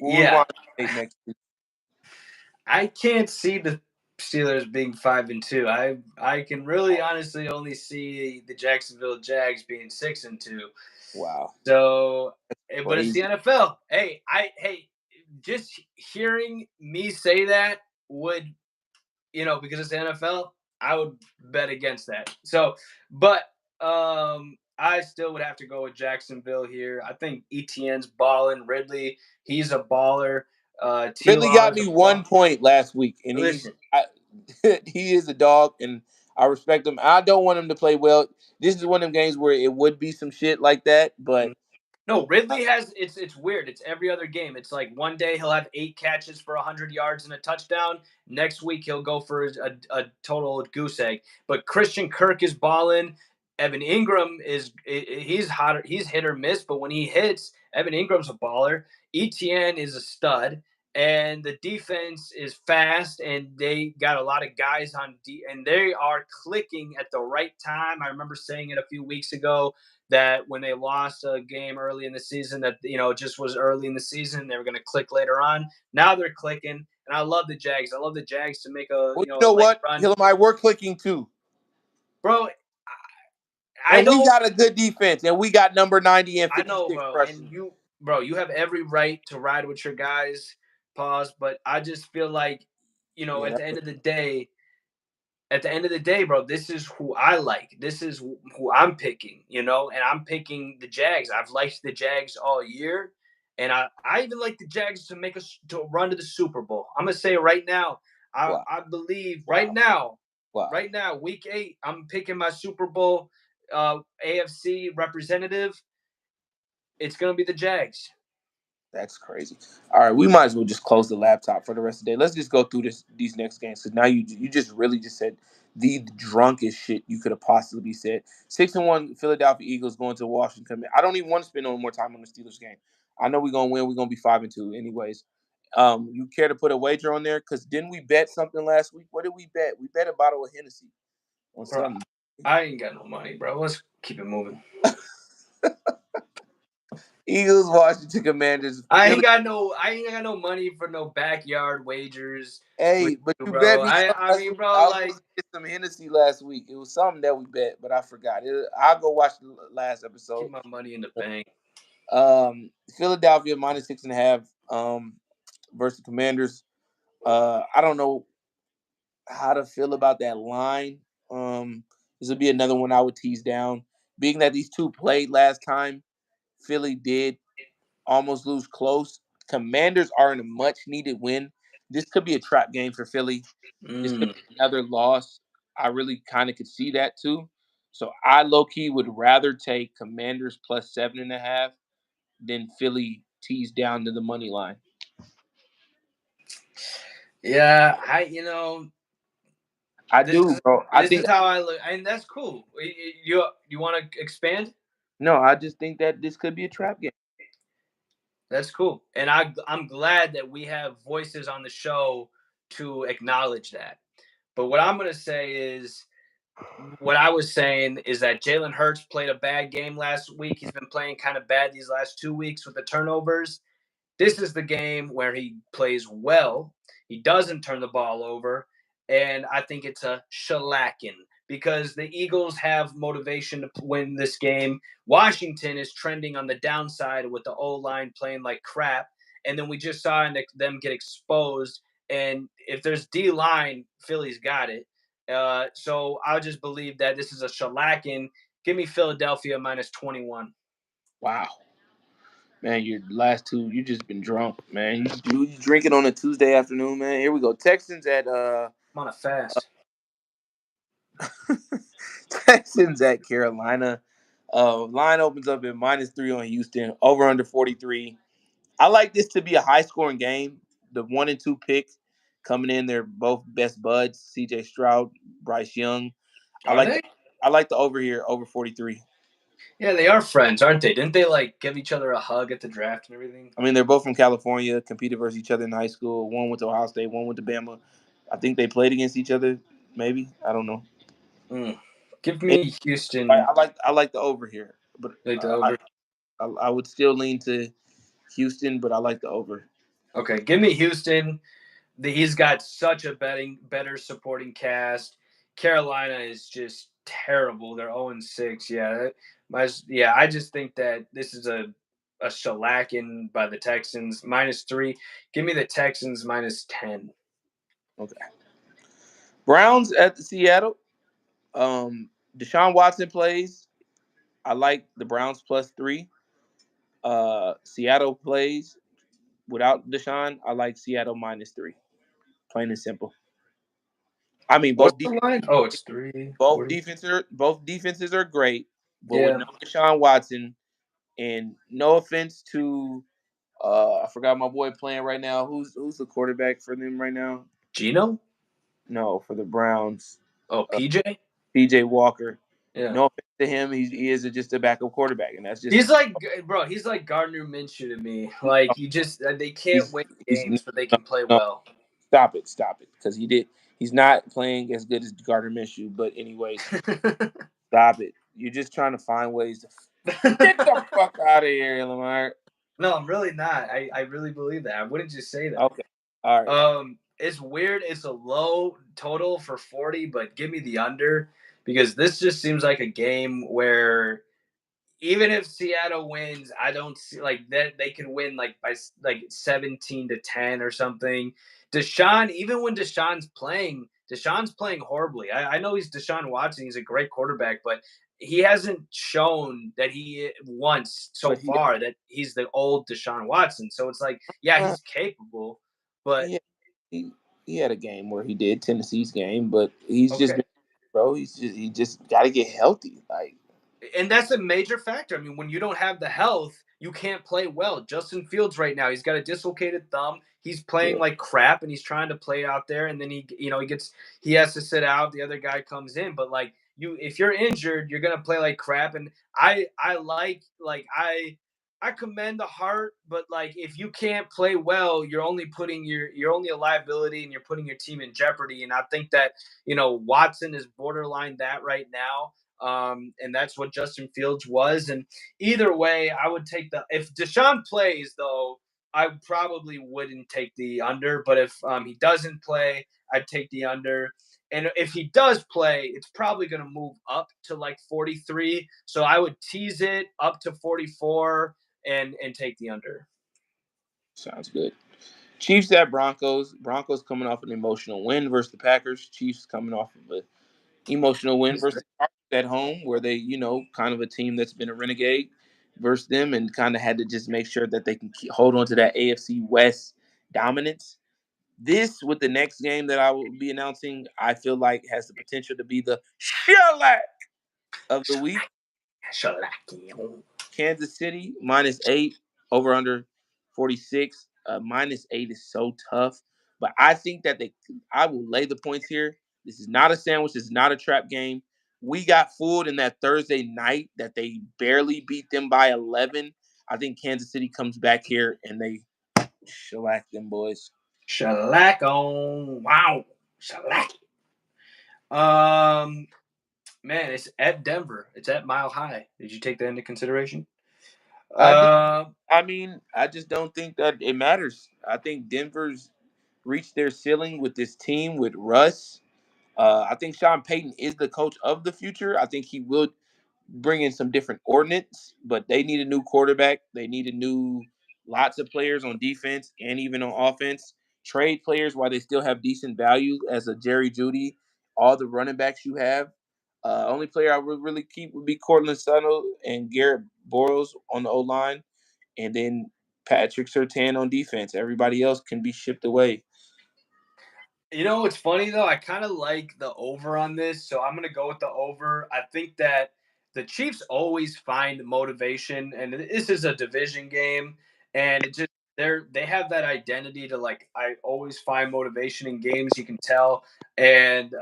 We'll rewind yeah, the tape next week. I can't see the Steelers being 5-2. I can really honestly only see the Jacksonville Jags being 6-2. Wow. So, but it's the Crazy. NFL. Hey, just hearing me say that would, because it's the NFL, I would bet against that. So, but I still would have to go with Jacksonville here. I think ETN's balling. Ridley, he's a baller. T. Ridley got Law's a me baller. 1 point last week, and Listen, he is a dog, and I respect him. I don't want him to play well. This is one of them games where it would be some shit like that, but no, Ridley has it's weird. It's every other game. It's like one day he'll have 8 catches for 100 yards and a touchdown. Next week he'll go for a total goose egg. But Christian Kirk is balling. Evan Ingram he's hot. He's hit or miss, but when he hits, Evan Ingram's a baller. ETN is a stud, and the defense is fast, and they got a lot of guys on and they are clicking at the right time. I remember saying it a few weeks ago that when they lost a game early in the season that just was early in the season, they were going to click later on. Now they're clicking, and I love the Jags. I love the Jags to make a well, you a know late what? run, Hillamai, we're clicking too. bro. I And we don't. got a good defense, and we got number 90 and I know, 56 bro, and rushing. you have every right to ride with your guys. Pause, but I just feel like Yeah, at the end of the day, bro, this is who I like. This is who I'm picking, and I'm picking the Jags. I've liked the Jags all year, and I even like the Jags to make us to run to the Super Bowl. I'm gonna say right now, wow, I believe wow, wow. right now, Week 8, I'm picking my Super Bowl AFC representative. It's gonna be the Jags. That's crazy. All right, we might as well just close the laptop for the rest of the day. Let's just go through these next games because now you just really just said the drunkest shit you could have possibly said. 6-1 Philadelphia Eagles going to Washington. I don't even want to spend no more time on the Steelers game. I know we're gonna win. We're gonna be 5-2 anyways. You care to put a wager on there? Because didn't we bet something last week? What did we bet? We bet a bottle of Hennessy on Bro, something. I ain't got no money, bro. Let's keep it moving. Eagles, Washington Commanders, Philly. I ain't got no money for no backyard wagers with Hey, but you, you bet bro. me some I last mean, week. bro, I was like supposed to get some Hennessy last week. It was something that we bet, but I forgot. I'll go watch the last episode. keep my money in the bank. Philadelphia -6.5 versus Commanders. I don't know how to feel about that line. This will be another one I would tease down. Being that these two played last time, Philly did almost lose close. Commanders are in a much needed win. This could be a trap game for Philly. This could Mm. be another loss. I really kind of could see that too. So I low key would rather take Commanders +7.5 than Philly tease down to the money line. Yeah, I this do, is bro. I this think is how I look, and that's cool. You want to expand? no. I just think that this could be a trap game. That's cool, and I'm glad that we have voices on the show to acknowledge that. But what I'm gonna say is what I was saying is that Jalen Hurts played a bad game last week. He's been playing kind of bad these last 2 weeks with the turnovers. This is the game where he plays well. He doesn't turn the ball over. And I think it's a shellacking because the Eagles have motivation to win this game. Washington is trending on the downside with the O line playing like crap. And then we just saw them get exposed. And if there's D line, Philly's got it. So I just believe that this is a shellacking. Give me Philadelphia -21. Wow, man, your last two, you just been drunk, man. You drinking on a Tuesday afternoon, man. Here we go. Texans at I'm on a fast. Texans at Carolina. Line opens up at -3 on Houston. Over under 43. I like this to be a high scoring game. The 1 and 2 pick coming in, they're both best buds. C.J. Stroud, Bryce Young. I Are like the they? I like the over here, over 43. Yeah, they are friends, aren't they? Didn't they like give each other a hug at the draft and everything? I mean, they're both from California, competed versus each other in high school. One went to Ohio State, one went to Bama. I think they played against each other. Maybe I don't know. Mm. Give It, me Houston. I like the over here, but Like the over. I would still lean to Houston, but I like the over. Okay, give me Houston. He's got such a better supporting cast. Carolina is just terrible. They're 0-6. I just think that this is a shellacking by the Texans. -3. Give me the Texans -10. Okay. Browns at the Seattle. Deshaun Watson plays. I like the Browns +3. Seattle plays without Deshaun. I like Seattle -3. Plain and simple. I mean, What's the line? Oh, it's 340. both defenses are great, but with Yeah. no Deshaun Watson, and no offense to I forgot my boy playing right now. Who's the quarterback for them right now? Gino? No, for the Browns, Oh, uh, PJ? PJ Walker. Yeah. No offense to him, he is just a backup quarterback, and that's just He's like, bro, he's like Gardner Minshew to me. Like, they can't he's win he's games, but they can play no, well. stop it, because he's not playing as good as Gardner Minshew. But anyways, stop it. You're just trying to find ways to get the fuck out of here, Lamar. No, I'm really not. I really believe that. I wouldn't just say that. Okay, all right. It's weird. It's a low total for 40, but give me the under because this just seems like a game where even if Seattle wins, I don't see like that they could win like by like 17-10 or something. Deshaun, even when Deshaun's playing horribly. I know he's Deshaun Watson. He's a great quarterback, but he hasn't shown that he once so But far that he's the old Deshaun Watson. So it's like, yeah, uh, he's capable, but he, he he had a game where he did Tennessee's game, but he's just okay. been, bro. He just got to get healthy. Like, And that's a major factor. I mean, when you don't have the health, you can't play well. Justin Fields right now, he's got a dislocated thumb. He's playing yeah, like crap and he's trying to play out there and then he has to sit out, the other guy comes in, but like if you're injured, you're going to play like crap and I commend the heart, but like if you can't play well, you're only a liability and you're putting your team in jeopardy and I think that, Watson is borderline that right now. And that's what Justin Fields was. And either way, I would take if Deshaun plays though, I probably wouldn't take the under. But if he doesn't play, I'd take the under. And if he does play, it's probably going to move up to like 43. So I would tease it up to 44 and take the under. sounds good. Chiefs at Broncos. Broncos coming off an emotional win versus the Packers. Chiefs coming off of an emotional win versus the Cardinals at home, where they, kind of a team that's been a renegade versus them and kind of had to just make sure that they can hold on to that AFC West dominance. This, with the next game that I will be announcing, I feel like has the potential to be the shellac of the week. Kansas City -8, over under 46. -8 is so tough, but I think that I will lay the points here. This is not a sandwich. This is not a trap game. We got fooled in that Thursday night that they barely beat them by 11. I think Kansas City comes back here and they shellac them boys. Shellac on. Wow. Shellac. Um, Man, it's at Denver. It's at Mile High. Did you take that into consideration? I did. Uh, I mean, I just don't think that it matters. I think Denver's reached their ceiling with this team with Russ. I think Sean Payton is the coach of the future. I think he will bring in some different ordinance, but they need a new quarterback. They need lots of players on defense and even on offense. Trade players while they still have decent value as a Jerry Judy. All the running backs you have. Only player I would really keep would be Cortland Sutton and Garrett Boros on the O line, and then Patrick Surtain on defense. Everybody else can be shipped away. what's funny though? I kind of like the over on this, so I'm gonna go with the over. I think that the Chiefs always find motivation, and this is a division game, and it just they have that identity to like I always find motivation in games. You can tell, and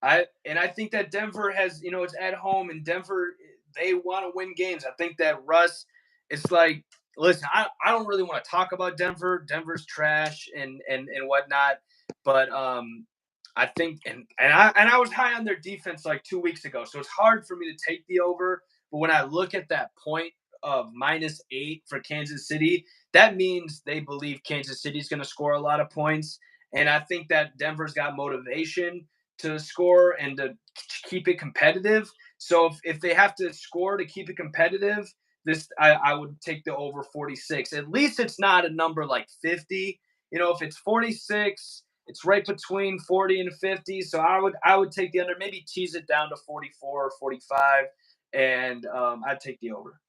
I think that Denver has it's at home, and Denver they want to win games. I think that Russ, it's like listen, I don't really want to talk about Denver. Denver's trash and whatnot. But I think and I was high on their defense like 2 weeks ago, so it's hard for me to take the over. But when I look at that point of -8 for Kansas City, that means they believe Kansas City's going to score a lot of points. And I think that Denver's got motivation to score and to keep it competitive. So if they have to score to keep it competitive, I would take the over 46. At least it's not a number like 50. If it's 46, it's right between 40 and 50. So I would take the under, maybe tease it down to 44 or 45, and I'd take the over.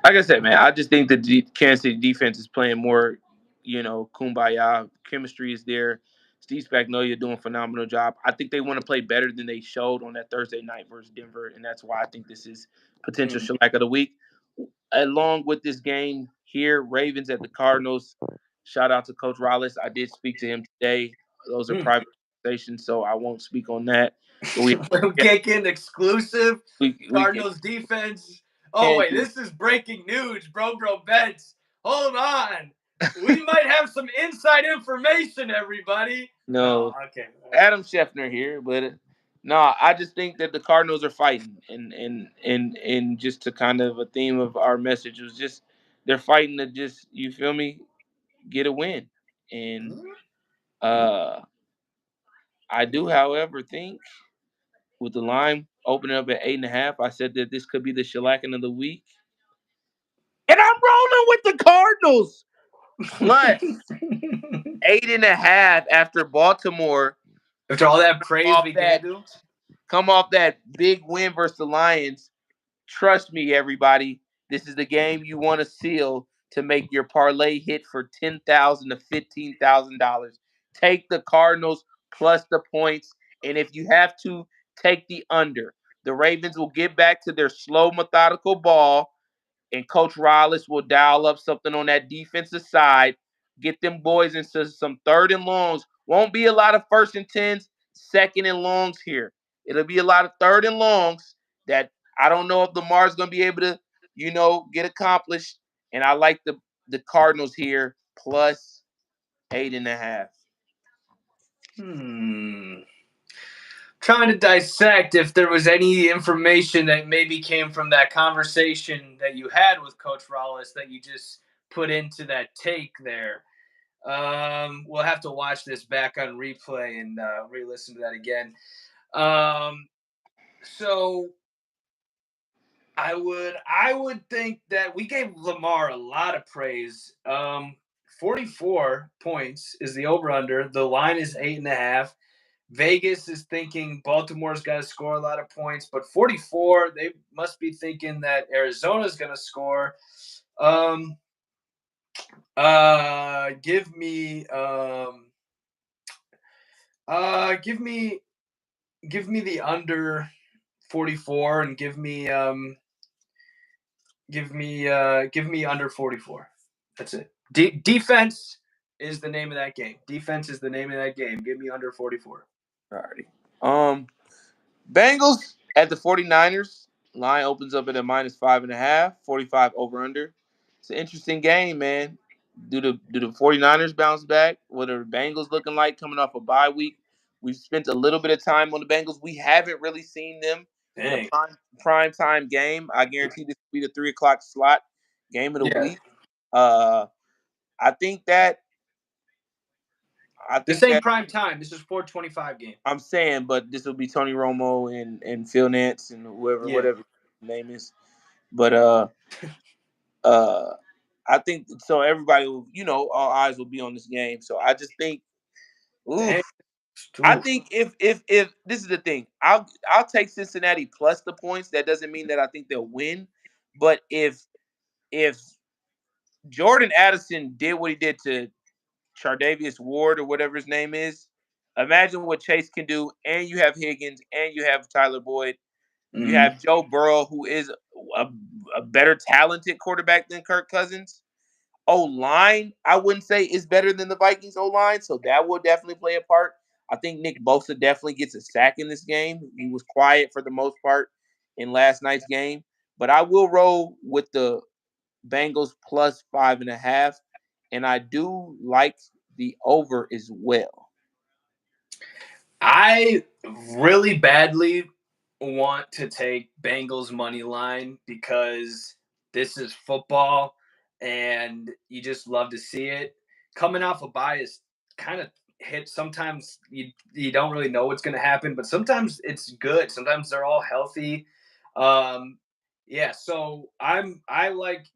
Like I said, man, I just think the Kansas City defense is playing more, kumbaya. Chemistry is there. Steve Spagnuolo doing a phenomenal job. I think they want to play better than they showed on that Thursday night versus Denver, and that's why I think this is potential shellac of the week. Along with this game here, Ravens at the Cardinals. Shout out to Coach Rollis. I did speak to him today. Those are private conversations, so I won't speak on that. But we Kick in exclusive. we Cardinals defense. Oh can't wait, do. this is breaking news, bro bets. Hold on. We might have some inside information, everybody. No, Okay. Adam Scheffner here, but no, I just think that the Cardinals are fighting, and just to kind of a theme of our message was just they're fighting to just, you feel me, get a win, and uh, I do, however, think with the line opening up at 8.5, I said that this could be the shellacking of the week, and I'm rolling with the Cardinals plus 8.5 after Baltimore. After all that praise we gave to, Come off that big win versus the Lions. Trust me, everybody. This is the game you want to seal to make your parlay hit for $10,000 to $15,000. Take the Cardinals plus the points, and if you have to, take the under. The Ravens will get back to their slow, methodical ball, and Coach Rollis will dial up something on that defensive side. Get them boys into some third and longs. Won't be a lot of first and tens, second and longs here. It'll be a lot of third and longs that I don't know if Lamar's going to be able to, get accomplished. And I like the Cardinals here plus 8.5. Trying to dissect if there was any information that maybe came from that conversation that you had with Coach Rollis that you just put into that take there. We'll have to watch this back on replay and re-listen to that again. So I would think that we gave Lamar a lot of praise. 44 points is the over-under. The line is 8.5. Vegas is thinking Baltimore's got to score a lot of points, but 44, they must be thinking that Arizona's going to score. Give me the under 44 and give me under 44. That's it. Defense is the name of that game. Defense is the name of that game. Give me under 44. Alrighty. Bengals at the 49ers. Line opens up at a -5.5. 45 over under. It's an interesting game, man. Do the 49ers bounce back? What are the Bengals looking like coming off a bye week? We've spent a little bit of time on the Bengals. We haven't really seen them in a prime time game. I guarantee this will be the 3 o'clock slot game of the week. I think this ain't prime time. This is 4:25 game. I'm saying, but this will be Tony Romo and Phil Nance and whatever his name is. But I think so. Everybody will, all eyes will be on this game. So I just think, I think if this is the thing, I'll take Cincinnati plus the points. That doesn't mean that I think they'll win, but if Jordan Addison did what he did to Chardavius Ward or whatever his name is, imagine what Chase can do. And you have Higgins, and you have Tyler Boyd. You have Joe Burrow, who is a better talented quarterback than Kirk Cousins. O-line, I wouldn't say is better than the Vikings O-line, so that will definitely play a part. I think Nick Bosa definitely gets a sack in this game. He was quiet for the most part in last night's game. But I will roll with the Bengals plus 5.5, and I do like the over as well. I really badly want to take Bengals money line because This is football, and you just love to see it. Coming off a bye is kind of hit. Sometimes you don't really know what's going to happen, but sometimes it's good. Sometimes they're all healthy. Um, yeah, so I like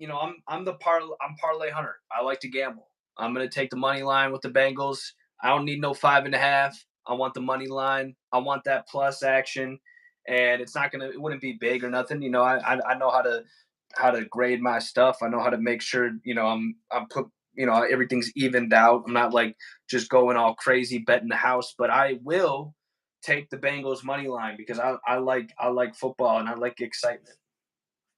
I'm parlay hunter. I like to gamble. I'm gonna take the money line with the Bengals. I don't need no 5.5. I want the money line. I want that plus action, and it wouldn't be big or nothing. I know how to grade my stuff. I know how to make sure I'm put everything's evened out. I'm not like just going all crazy betting the house, but I will take the Bengals money line because I like football and I like excitement.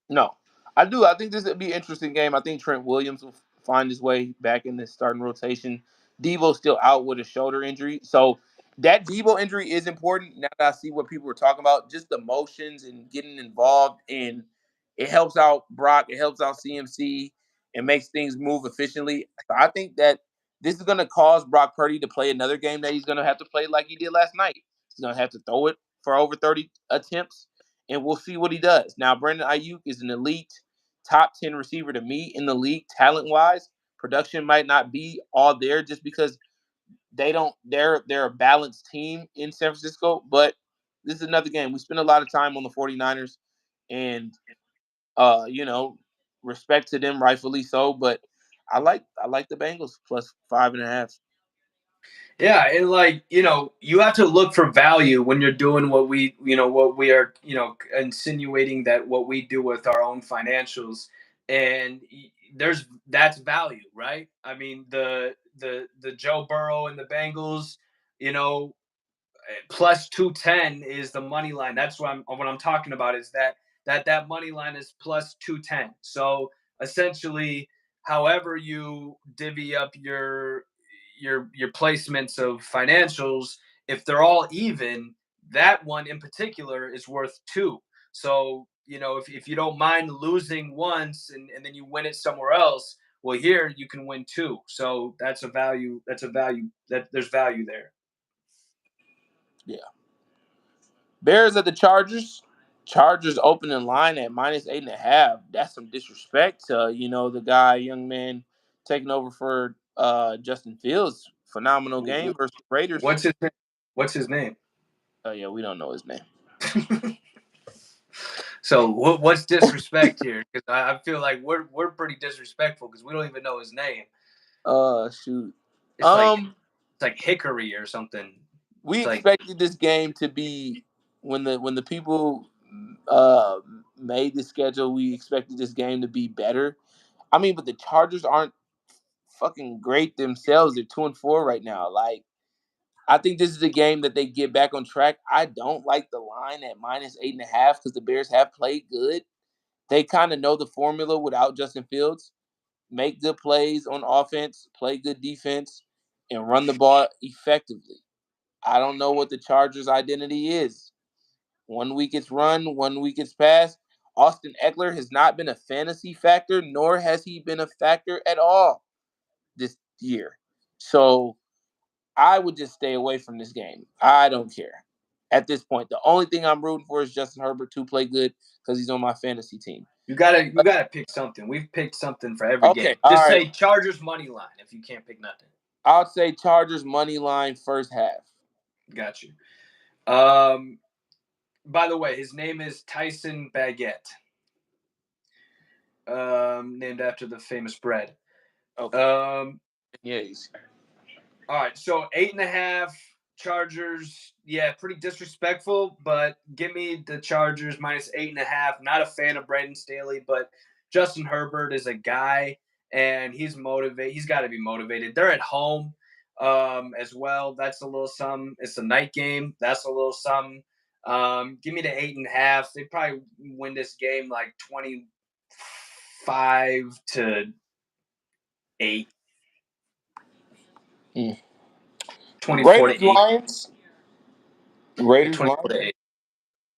No, I do. I think this would be an interesting game. I think Trent Williams will find his way back in the starting rotation. Debo's still out with a shoulder injury. So that Debo injury is important. Now that I see what people were talking about, just the motions and getting involved, and it helps out Brock, it helps out CMC, it makes things move efficiently. So I think that this is going to cause Brock Purdy to play another game that he's going to have to play like he did last night. He's going to have to throw it for over 30 attempts, and we'll see what he does. Now, Brandon Ayuk is an elite top 10 receiver to me in the league, talent-wise. Production might not be all there just because they're a balanced team in San Francisco, but this is another game. We spend a lot of time on the 49ers, and you know, respect to them, rightfully so, but I like the Bengals plus 5.5. Yeah, and you have to look for value when you're doing what we are, insinuating that what we do with our own financials, and that's value, right? I mean, the Joe Burrow and the Bengals, you know, plus 210 is the money line. That's what I'm talking about is that money line is plus 210. So essentially, however you divvy up your placements of financials, if they're all even, that one in particular is worth two. So if you don't mind losing once and then you win it somewhere else, well, here you can win two. So that's a value. That's a value that there's value there. Yeah. Bears at the Chargers. Chargers opening line at -8.5. That's some disrespect to, the guy, young man, taking over for Justin Fields. Phenomenal game versus the Raiders. What's his name? What's his name? Oh yeah, we don't know his name. So what's disrespect here? Because I feel like we're pretty disrespectful because we don't even know his name. Shoot. It's like Hickory or something. We It's like expected this game to be when the people uh made the schedule. We expected this game to be better. I mean, but the Chargers aren't fucking great themselves. They're 2-4 right now. Like, I think this is a game that they get back on track. I don't like the line at -8.5 because the Bears have played good. They kind of know the formula without Justin Fields. Make good plays on offense, play good defense, and run the ball effectively. I don't know what the Chargers' identity is. One week it's run, one week it's pass. Austin Eckler has not been a fantasy factor, nor has he been a factor at all this year. So I would just stay away from this game. I don't care. At this point, the only thing I'm rooting for is Justin Herbert to play good because he's on my fantasy team. you gotta pick something. We've picked something for every Okay, game. all Just right. say Chargers money line if you can't pick nothing. I'll say Chargers money line first half. Got you. Um, by the way, his name is Tyson Baguette. Named after the famous bread. Okay. Um, Yes. all right, so 8.5 Chargers. Yeah, pretty disrespectful, but give me the Chargers -8.5. Not a fan of Brandon Staley, but Justin Herbert is a guy, and he's motivated. He's got to be motivated. They're at home as well. That's a little something. It's a night game. That's a little something. Give me the 8.5. They probably win this game like 25-8. Mm. 24 Raiders to 8. Lions. Yeah, Raiders 24 Lions. to 8.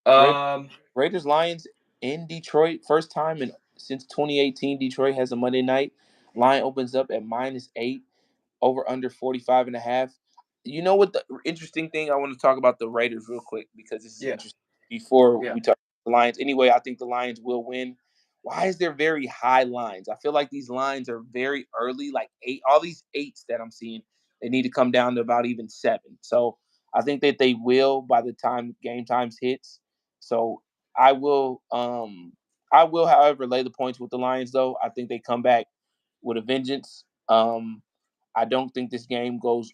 Ra- Um, Raiders Lions in Detroit. First time since 2018. Detroit has a Monday night. Line opens up at -8. Over under 45.5. You know what the interesting thing I want to talk about the Raiders real quick because this is yeah, interesting before yeah. we talk about the Lions. Anyway, I think the Lions will win. why is there very high lines? I feel like these lines are very early, like eight. All these eights that I'm seeing, they need to come down to about even 7. So I think that they will by the time game times hits. So I will, however, lay the points with the Lions. Though I think they come back with a vengeance. I don't think this game goes.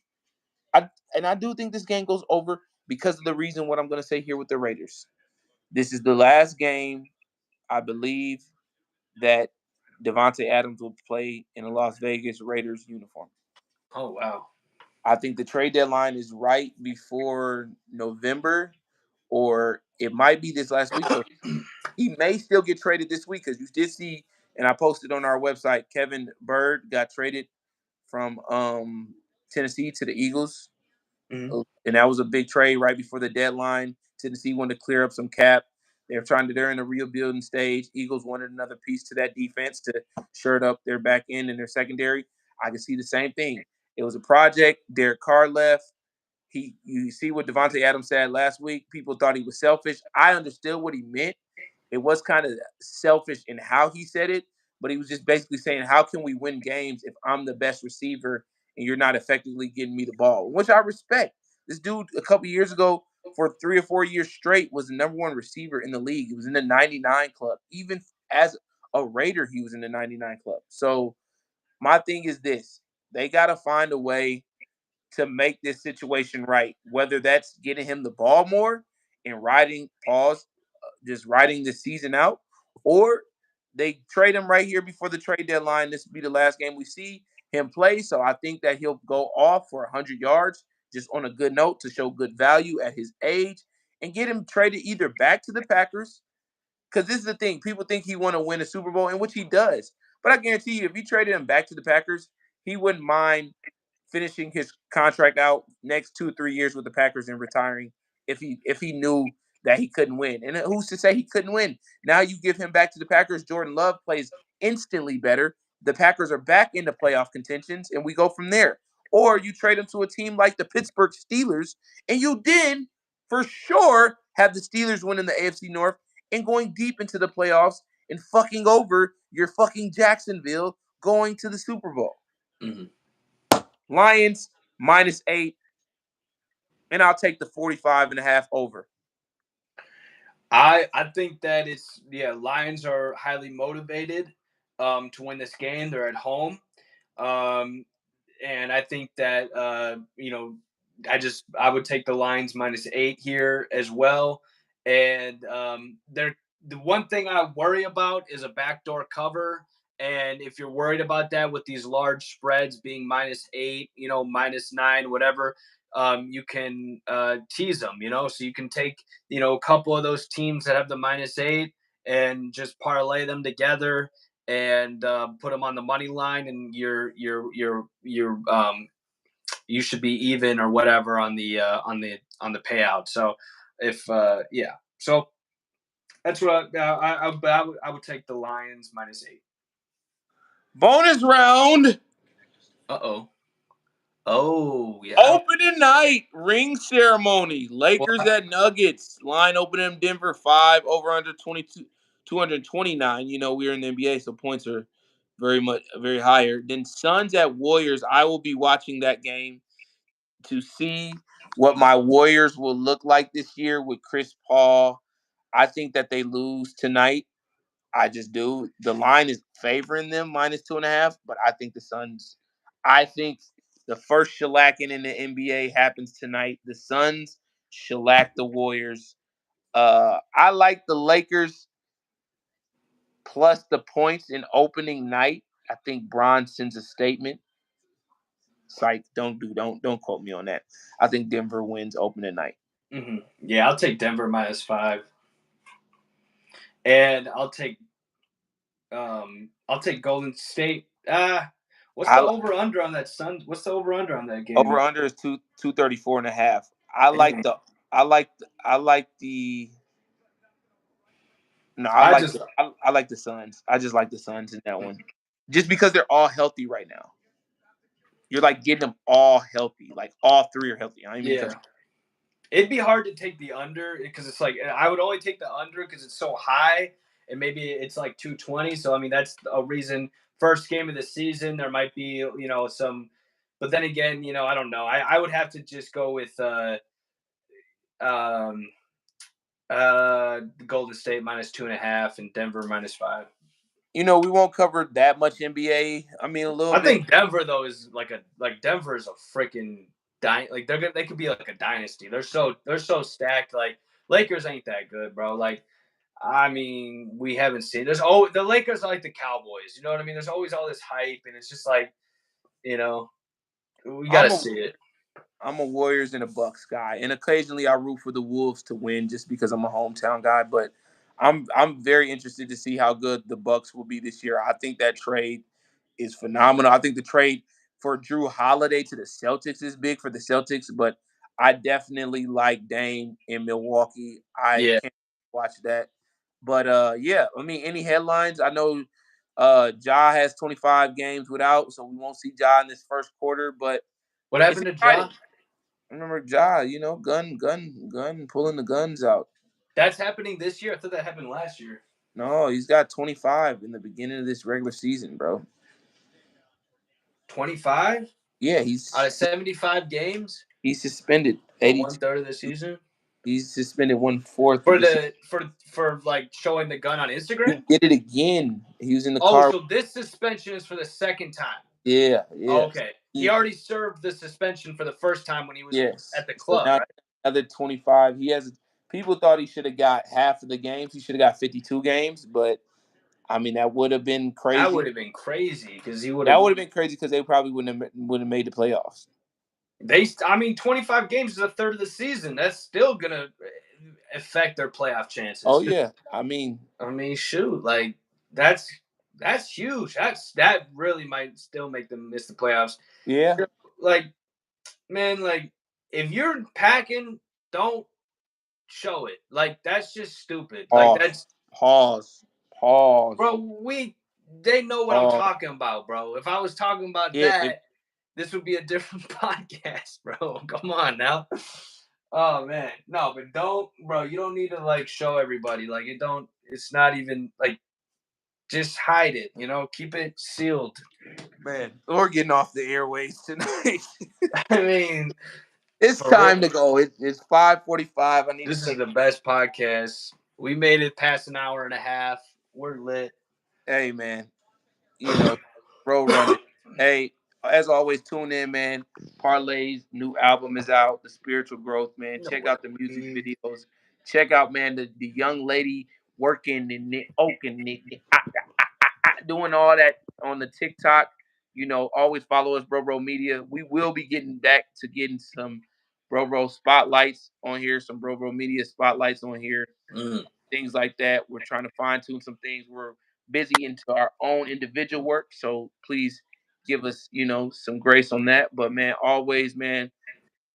I do think this game goes over because of the reason what I'm going to say here with the Raiders. This is the last game, I believe, that Devontae Adams will play in a Las Vegas Raiders uniform. Oh wow. I think the trade deadline is right before November, or it might be this last week. So he may still get traded this week because you did see, and I posted on our website, Kevin Bird got traded from Tennessee to the Eagles. Mm-hmm. And that was a big trade right before the deadline. Tennessee wanted to clear up some cap. They're in a rebuilding stage. Eagles wanted another piece to that defense to shirt up their back end and their secondary. I can see the same thing. It was a project. Derek Carr left. You see what Devontae Adams said last week. People thought he was selfish. I understood what he meant. It was kind of selfish in how he said it, but he was just basically saying, "How can we win games if I'm the best receiver and you're not effectively getting me the ball?" Which I respect. This dude a couple years ago, for 3 or 4 years straight, was the number one receiver in the league. He was in the 99 club. Even as a Raider, he was in the 99 club. So my thing is this: they got to find a way to make this situation right. Whether that's getting him the ball more and just riding the season out, or they trade him right here before the trade deadline. This will be the last game we see him play. So I think that he'll go off for 100 yards just on a good note to show good value at his age and get him traded either back to the Packers. Because this is the thing. People think he want to win a Super Bowl, in which he does. But I guarantee you, if you traded him back to the Packers, he wouldn't mind finishing his contract out next 2 or 3 years with the Packers and retiring if he knew that he couldn't win. And who's to say he couldn't win? Now you give him back to the Packers. Jordan Love plays instantly better. The Packers are back into playoff contentions, and we go from there. Or you trade him to a team like the Pittsburgh Steelers, and you then for sure have the Steelers winning the AFC North and going deep into the playoffs and fucking over your fucking Jacksonville going to the Super Bowl. Mm-hmm. Lions -8, and I'll take the 45.5 over. I think that Lions are highly motivated to win this game. They're at home. Um, and I think that I would take the Lions -8 here as well. And the one thing I worry about is a backdoor cover. And if you're worried about that with these large spreads being -8, -9, whatever, you can tease them, so you can take, a couple of those teams that have the -8 and just parlay them together and put them on the money line, and you should be even or whatever on the payout. So so that's what I would take the Lions -8. Bonus round. Uh-oh. Oh, yeah. Opening night ring ceremony. Lakers at Nuggets. Line opening Denver 5 over under 22 229. We're in the NBA, so points are very higher. Then Suns at Warriors. I will be watching that game to see what my Warriors will look like this year with Chris Paul. I think that they lose tonight. I just do. The line is favoring them -2.5, but I think the Suns. I think the first shellacking in the NBA happens tonight. The Suns shellac the Warriors. I like the Lakers plus the points in opening night. I think Bron sends a statement. Psych, don't quote me on that. I think Denver wins opening night. Mm-hmm. Yeah, I'll take Denver -5, and I'll take Golden State. What's the I over under on that Sun? What's the over under on that game? over under is 234.5. I like Dang. the I like I like the no I I like just the I like the Suns. I just like the Suns in that one, just because they're all healthy right now. You're like getting them all healthy, like all three are healthy. I don't even cut yeah. It'd be hard to take the under because it's like I would only take the under because it's so high, and maybe it's like 220. So I mean, that's a reason. First game of the season, there might be some, but then again, I don't know. I would have to just go with um Golden State -2.5 and Denver -5. We won't cover that much NBA. I mean, a little I bit. think Denver though is like Denver is a freaking like they could be like a dynasty. They're so stacked. Like Lakers ain't that good, bro. Like I mean, we haven't seen the Lakers are like the Cowboys. You know what I mean? There's always all this hype, and it's just like we gotta see it. I'm a Warriors and a Bucks guy, and occasionally I root for the Wolves to win just because I'm a hometown guy. But I'm very interested to see how good the Bucks will be this year. I think that trade is phenomenal. I think the trade for Drew Holiday to the Celtics is big for the Celtics, but I definitely like Dame in Milwaukee. I Yeah. can't watch that. But yeah, I mean, any headlines? I know Ja has 25 games without, so we won't see Ja in this first quarter, but What it's happened to exciting. Ja? Remember Ja, gun, pulling the guns out. That's happening this year. I thought that happened last year. No, he's got 25 in the beginning of this regular season, bro. 25 Yeah, out of 75 games. he's suspended For 82. 1/3 of the season. He's suspended 1/4 of For the season. for like showing the gun on He Instagram. did it again. He was in the Oh, car. so this suspension is for the second time. Yeah. Okay. He already served the suspension for the first time when he was at the So club, now right? another 25. People thought he should have got half of the games. He should have got 52 games, but I mean that would have been crazy. That would have been crazy because he would That have. would have been crazy because they probably wouldn't have made the playoffs. 25 games is a third of the season. That's still gonna affect their playoff chances. Oh yeah, I mean, shoot, like that's huge. That really might still make them miss the playoffs. Yeah. Like, man, like if you're packing, don't show it. Like that's just stupid. Like that's pause. bro. They know what I'm talking about, bro. If I was talking about that, this would be a different podcast, bro. Come on now. Oh man, no, but don't, bro. You don't need to like show everybody. Like it's not even like. Just hide it. Keep it sealed. Man, we're getting off the airways tonight. I mean, it's time to go. It's 5:45. This is the best podcast. We made it past an hour and a half. We're lit. Hey, man. Bro, run it. Hey, as always, tune in, man. Parlay's new album is out, The Spiritual Growth, man. Check out the music videos. Check out, man, the young lady working in it, doing all that on the TikTok. Always follow us, Bro Media. We will be getting back to getting some Bro spotlights on here, some Bro Media spotlights on here, things like that. We're trying to fine tune some things. We're busy into our own individual work, so please give us, some grace on that. But man, always, man,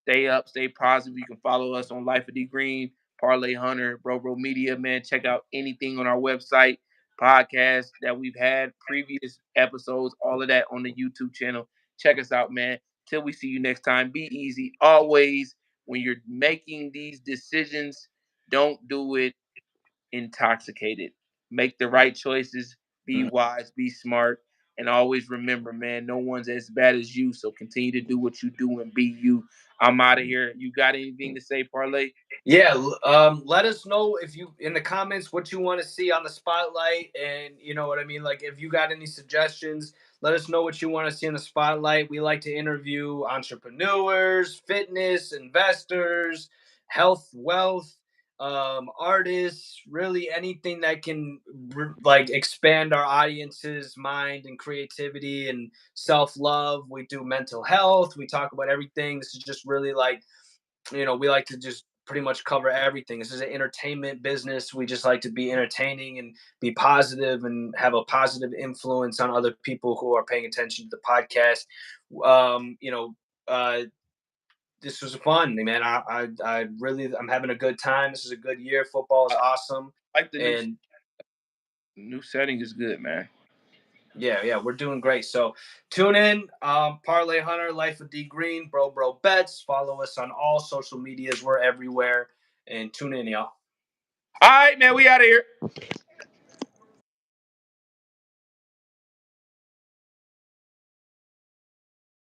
stay up, stay positive. You can follow us on Life of D Green, Parlay Hunter, Bro Media, man. Check out anything on our website, podcasts that we've had, previous episodes, all of that on the YouTube channel. Check us out, man. Till we see you next time, be easy. Always, when you're making these decisions, don't do it intoxicated. Make the right choices, be wise, be smart, and always remember, man, no one's as bad as you. So continue to do what you do and be you. I'm out of here. You got anything to say, Parlay? Yeah, let us know if you in the comments what you want to see on the spotlight, and you know what I mean. Like if you got any suggestions, let us know what you want to see in the spotlight. We like to interview entrepreneurs, fitness, investors, health, wealth, artists, really anything that can like expand our audience's mind and creativity and self-love. We do mental health. We talk about everything. This is just really like we like to just pretty much cover everything. This is an entertainment business. We just like to be entertaining and be positive and have a positive influence on other people who are paying attention to the podcast. This was fun, man. I'm having a good time. This is a good year. Football is awesome. Like the new setting is good, man. Yeah, we're doing great. So tune in, Parlay Hunter, Life of D Green, Bro Bets. Follow us on all social medias. We're everywhere. And tune in, y'all. All right, man. We out of here.